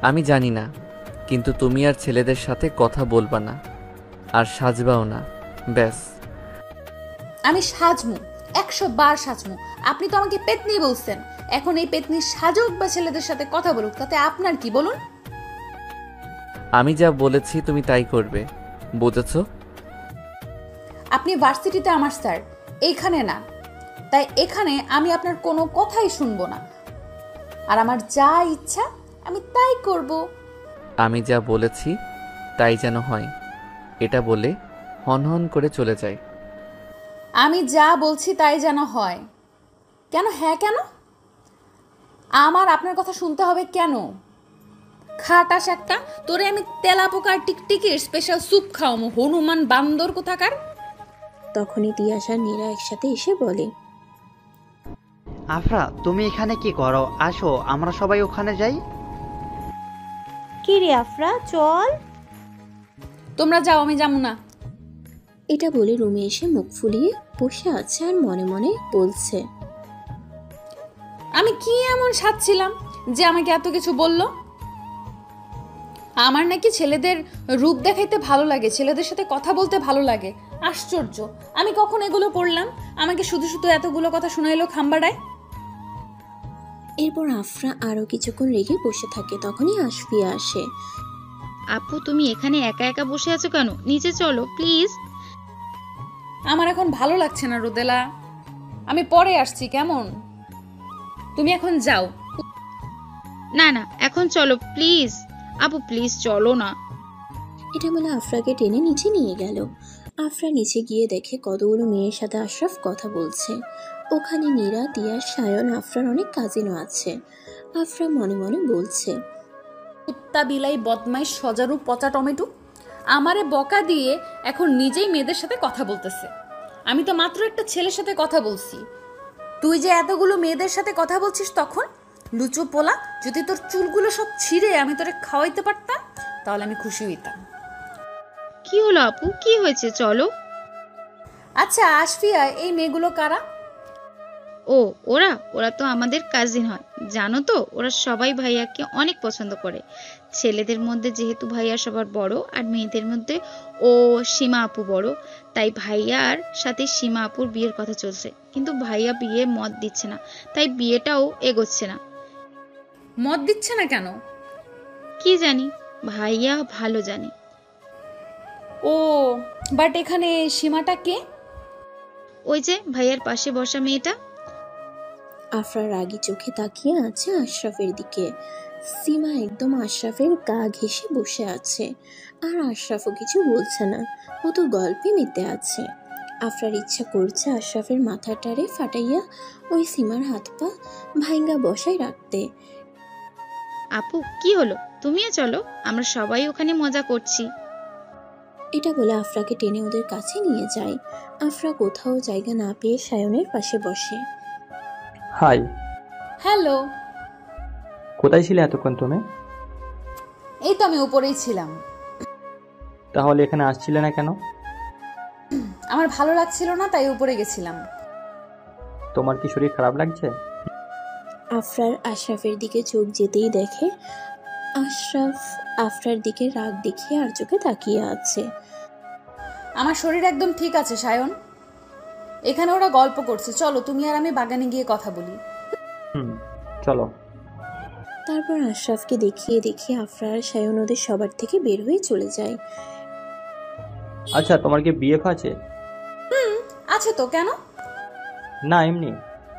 আমি জানি না, কিন্তু তুমি আর ছেলেদের সাথে কথা বলবা না, আর সাজবাও না, ব্যাস। আমি সাজমু, 100 বার সাজমু। আপনি তো আমাকে পেতনি বলছেন, এখন এই পেতনি সাজুক বা ছেলেদের সাথে কথা বলুক, তাতে আপনার কি বলুন? আমি যা বলেছি তুমি তাই করবে, বুঝেছো? আপনি ভার্সিটিতে আমার স্যার, এইখানে না। তাই এখানে আমি আপনার কোনো কথাই শুনবো না, আর আমার যা ইচ্ছা আমি তাই করব। আমি যা বলেছি তাই যেন হয়, এটা বলে হনহন করে চলে যায়। আমি যা বলছি তাই যেন হয় কেন? হ্যাঁ কেন? আমার আপনার কথা শুনতে হবে কেন? খাটাস একটা, তোরে আমি তেলাপোকার টিকটিকির স্পেশাল স্যুপ খাওয়ামো, হনুমান বান্দর কোথাকার। তখনই তিয়াস আর নীরা একসাথে এসে বলে, আফরা তুমি এখানে কি করো? আসো আমরা সবাই ওখানে যাই। কি রে আফরা, চল। তোমরা যাও, আমি যাবো না। এটা বলে রুমে এসে মুখ ফুলিয়ে বসে আছে আর মনে মনে বলছে, আমি কি এমন সাজছিলাম যে আমাকে এত কিছু বলল? আমার নাকি ছেলেদের রূপ দেখাইতে ভালো লাগে, ছেলেদের সাথে কথা বলতে ভালো লাগে। আশ্চর্য, আমি কখন এগুলো করলাম? আমাকে শুধু শুধু এতগুলো কথা শুনাইলো খাম্বাড়ায়। এরপর আফরা আরো কিছুক্ষণ রেগে বসে থাকে। তখনই আশফিয়া আসে। আপু তুমি এখানে একা একা বসে আছো কেন? নিচে চলো প্লিজ। আমার এখন ভালো লাগছে না রোদেলা, আমি পরে আসছি কেমন? তুমি এখন যাও। না না, এখন চলো প্লিজ। আপু প্লিজ চলো না। এটা বলে আফরাকে টেনে নিচে নিয়ে গেল। আফরা নিচে গিয়ে দেখে কতগুলো মেয়ের সাথে আশরাফ কথা বলছে। ওখানে নীরা, তিয়াস, সায়ন, আফরার অনেক কাজিনও আছে। আফরা মনে মনে বলছে, কুত্তা বিলাই বদমাইশ সজারু পচা টমেটো আমারে বকা দিয়ে এখন নিজেই মেয়েদের সাথে কথা বলতেছে। আমি তো মাত্র একটা ছেলের সাথে কথা বলছি, তুই যে এতগুলো মেয়েদের সাথে কথা বলছিস তখন? লুচো পোলা, যদি তোর চুলগুলো সব ছিঁড়ে আমি তোরে খাওয়াইতে পারতাম তাহলে আমি খুশি হইতাম। কি হলো আপু, কি হয়েছে? চলো। আচ্ছা আশফিয়া, এই মেয়েগুলো কারা? ও ওরা ওরা তো আমাদের কাজিন হয়। জানো তো, ওরা সবাই ভাইয়াকে অনেক পছন্দ করে। ছেলেদের মধ্যে যেহেতু ভাইয়া সবার বড় আর মেয়েদের মধ্যে ও সীমা আপু বড়, তাই ভাইয়ার সাথে সীমা আপুর বিয়ের কথা চলছে। কিন্তু ভাইয়া বিয়ে মত দিচ্ছে না, তাই বিয়েটাও এগোচ্ছে না। মত দিচ্ছে না কেন? কি জানি, ভাইয়া ভালো জানে। ও বাট এখানে সীমাটা কে? ওই যে ভাইয়ার পাশে বসা মেয়েটা। আফরা রাগী চোখে তাকিয়ে আছে আশরাফের দিকে। সীমা একদম আশরাফের গা ঘেঁষে বসে আছে, আর আশরাফও কিছু বলছে না, ও তো গল্পে মেতে আছে। আফরার ইচ্ছা করছে আশরাফের মাথাটারে ফাটাইয়া ওই সীমার হাত পা ভাইঙ্গা বসায় রাখতে। আপু কি হলো? তুমিও চলো, আমরা সবাই ওখানে মজা করছি। এটা বলে আফরাকে টেনে ওদের কাছে নিয়ে যায়। আফরা কোথাও জায়গা না পেয়ে সায়নের পাশে বসে। হাই। হ্যালো। কোথায় ছিলে এতক্ষণ তুমি? এই তো আমি উপরেই ছিলাম। তাহলে এখানে আসছিলে না কেন? আমার ভালো লাগছিল না তাই উপরে গেছিলাম। তোমার কি শরীর খারাপ লাগছে? আফরার আশরাফের দিকে চোখ যেতেই দেখে আশরাফ আফরার দিকে রাগ দেখিয়ে আর চোখে তাকিয়ে আছে। আমার শরীর একদম ঠিক আছে সায়ন, এখানে ওরা গল্প করছে, চলো তুমি আর আমি বাগানে গিয়ে কথা বলি। চলো। তারপর আশরাফকে দেখিয়ে দেখিয়ে আফরা আর সায়ন ওদের সবার থেকে বের হয়ে চলে যায়। আচ্ছা তোমার কি বিএফ আছে? আছে তো, কেন? না এমনি।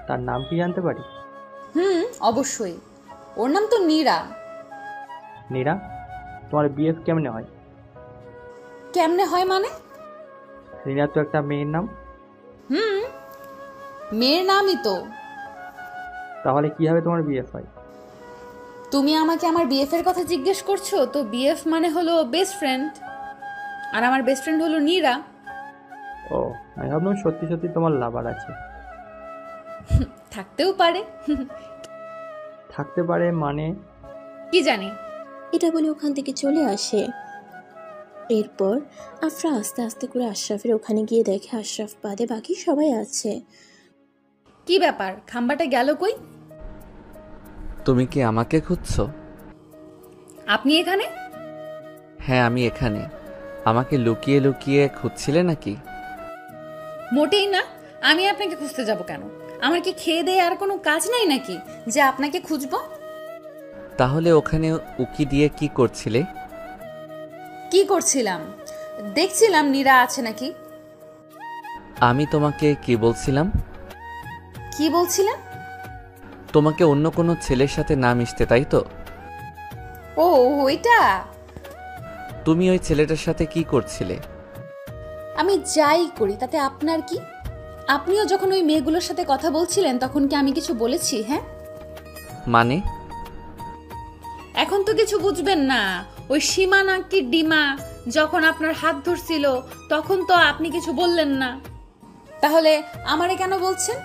তার নাম কি জানতে পারি? অবশ্যই, ওর নাম তো নীরা। নীরা? তোমার বিএফ কেমনে হয়? কেমনে হয় মানে? নীরা তো একটা মেয়ের নাম। মেয়ের নামই তো। তাহলে কিভাবে তোমার বিএফ হয়? তুমি আমাকে আমার বিএফ এর কথা জিজ্ঞেস করছো তো? বিএফ মানে হলো বেস্ট ফ্রেন্ড, আর আমার বেস্ট ফ্রেন্ড হলো নীরা। ও, আমি ভাবলাম সত্যি সত্যি তোমার লাভার আছে। থাকতেও পারে। থাকতে পারে মানে? কি জানি। এটা বলে ওখান থেকে চলে আসে। এরপর আফরা আস্তে আস্তে করে আশরাফের ওখানে গিয়ে দেখে আশরাফ বাদে বাকি সবাই আছে। কি ব্যাপার, খাম্বাটা গেল কই? তুমি কি আমাকে খুঁজছো? আপনি এখানে? হ্যাঁ আমি এখানে। আমাকে লুকিয়ে লুকিয়ে খুঁজছিলে নাকি? মোটেই না, আমি আপনাকে খুঁজতে যাব কেন? আমার কি খেয়ে দেয়ে আর কোনো কাজ নাই নাকি যে আপনাকে খুঁজবো? তাহলে ওখানে উকি দিয়ে কি করছিলে? কি করছিলাম? দেখছিলাম নীরা আছে নাকি। আমি তোমাকে কি বলছিলাম? কি বলছিলেন? তোমাকে অন্য কোনো ছেলের সাথে না মিশতে, তাই তো? ও ওইটা। তুমি ওই ছেলেটার সাথে কি করছিলে? আমি যাই করি তাতে আপনার কি? আপনিও যখন ওই মেয়েগুলোর সাথে কথা বলছিলেন তখন কি আমি কিছু বলেছি? হ্যাঁ মানে? এখন তো কিছু বুঝবেন না। ওই সীমা নাকি ডিমা যখন আপনার হাত ধরছিল তখন তো আপনি কিছু বললেন না, তাহলে আমারে কেন বলছেন?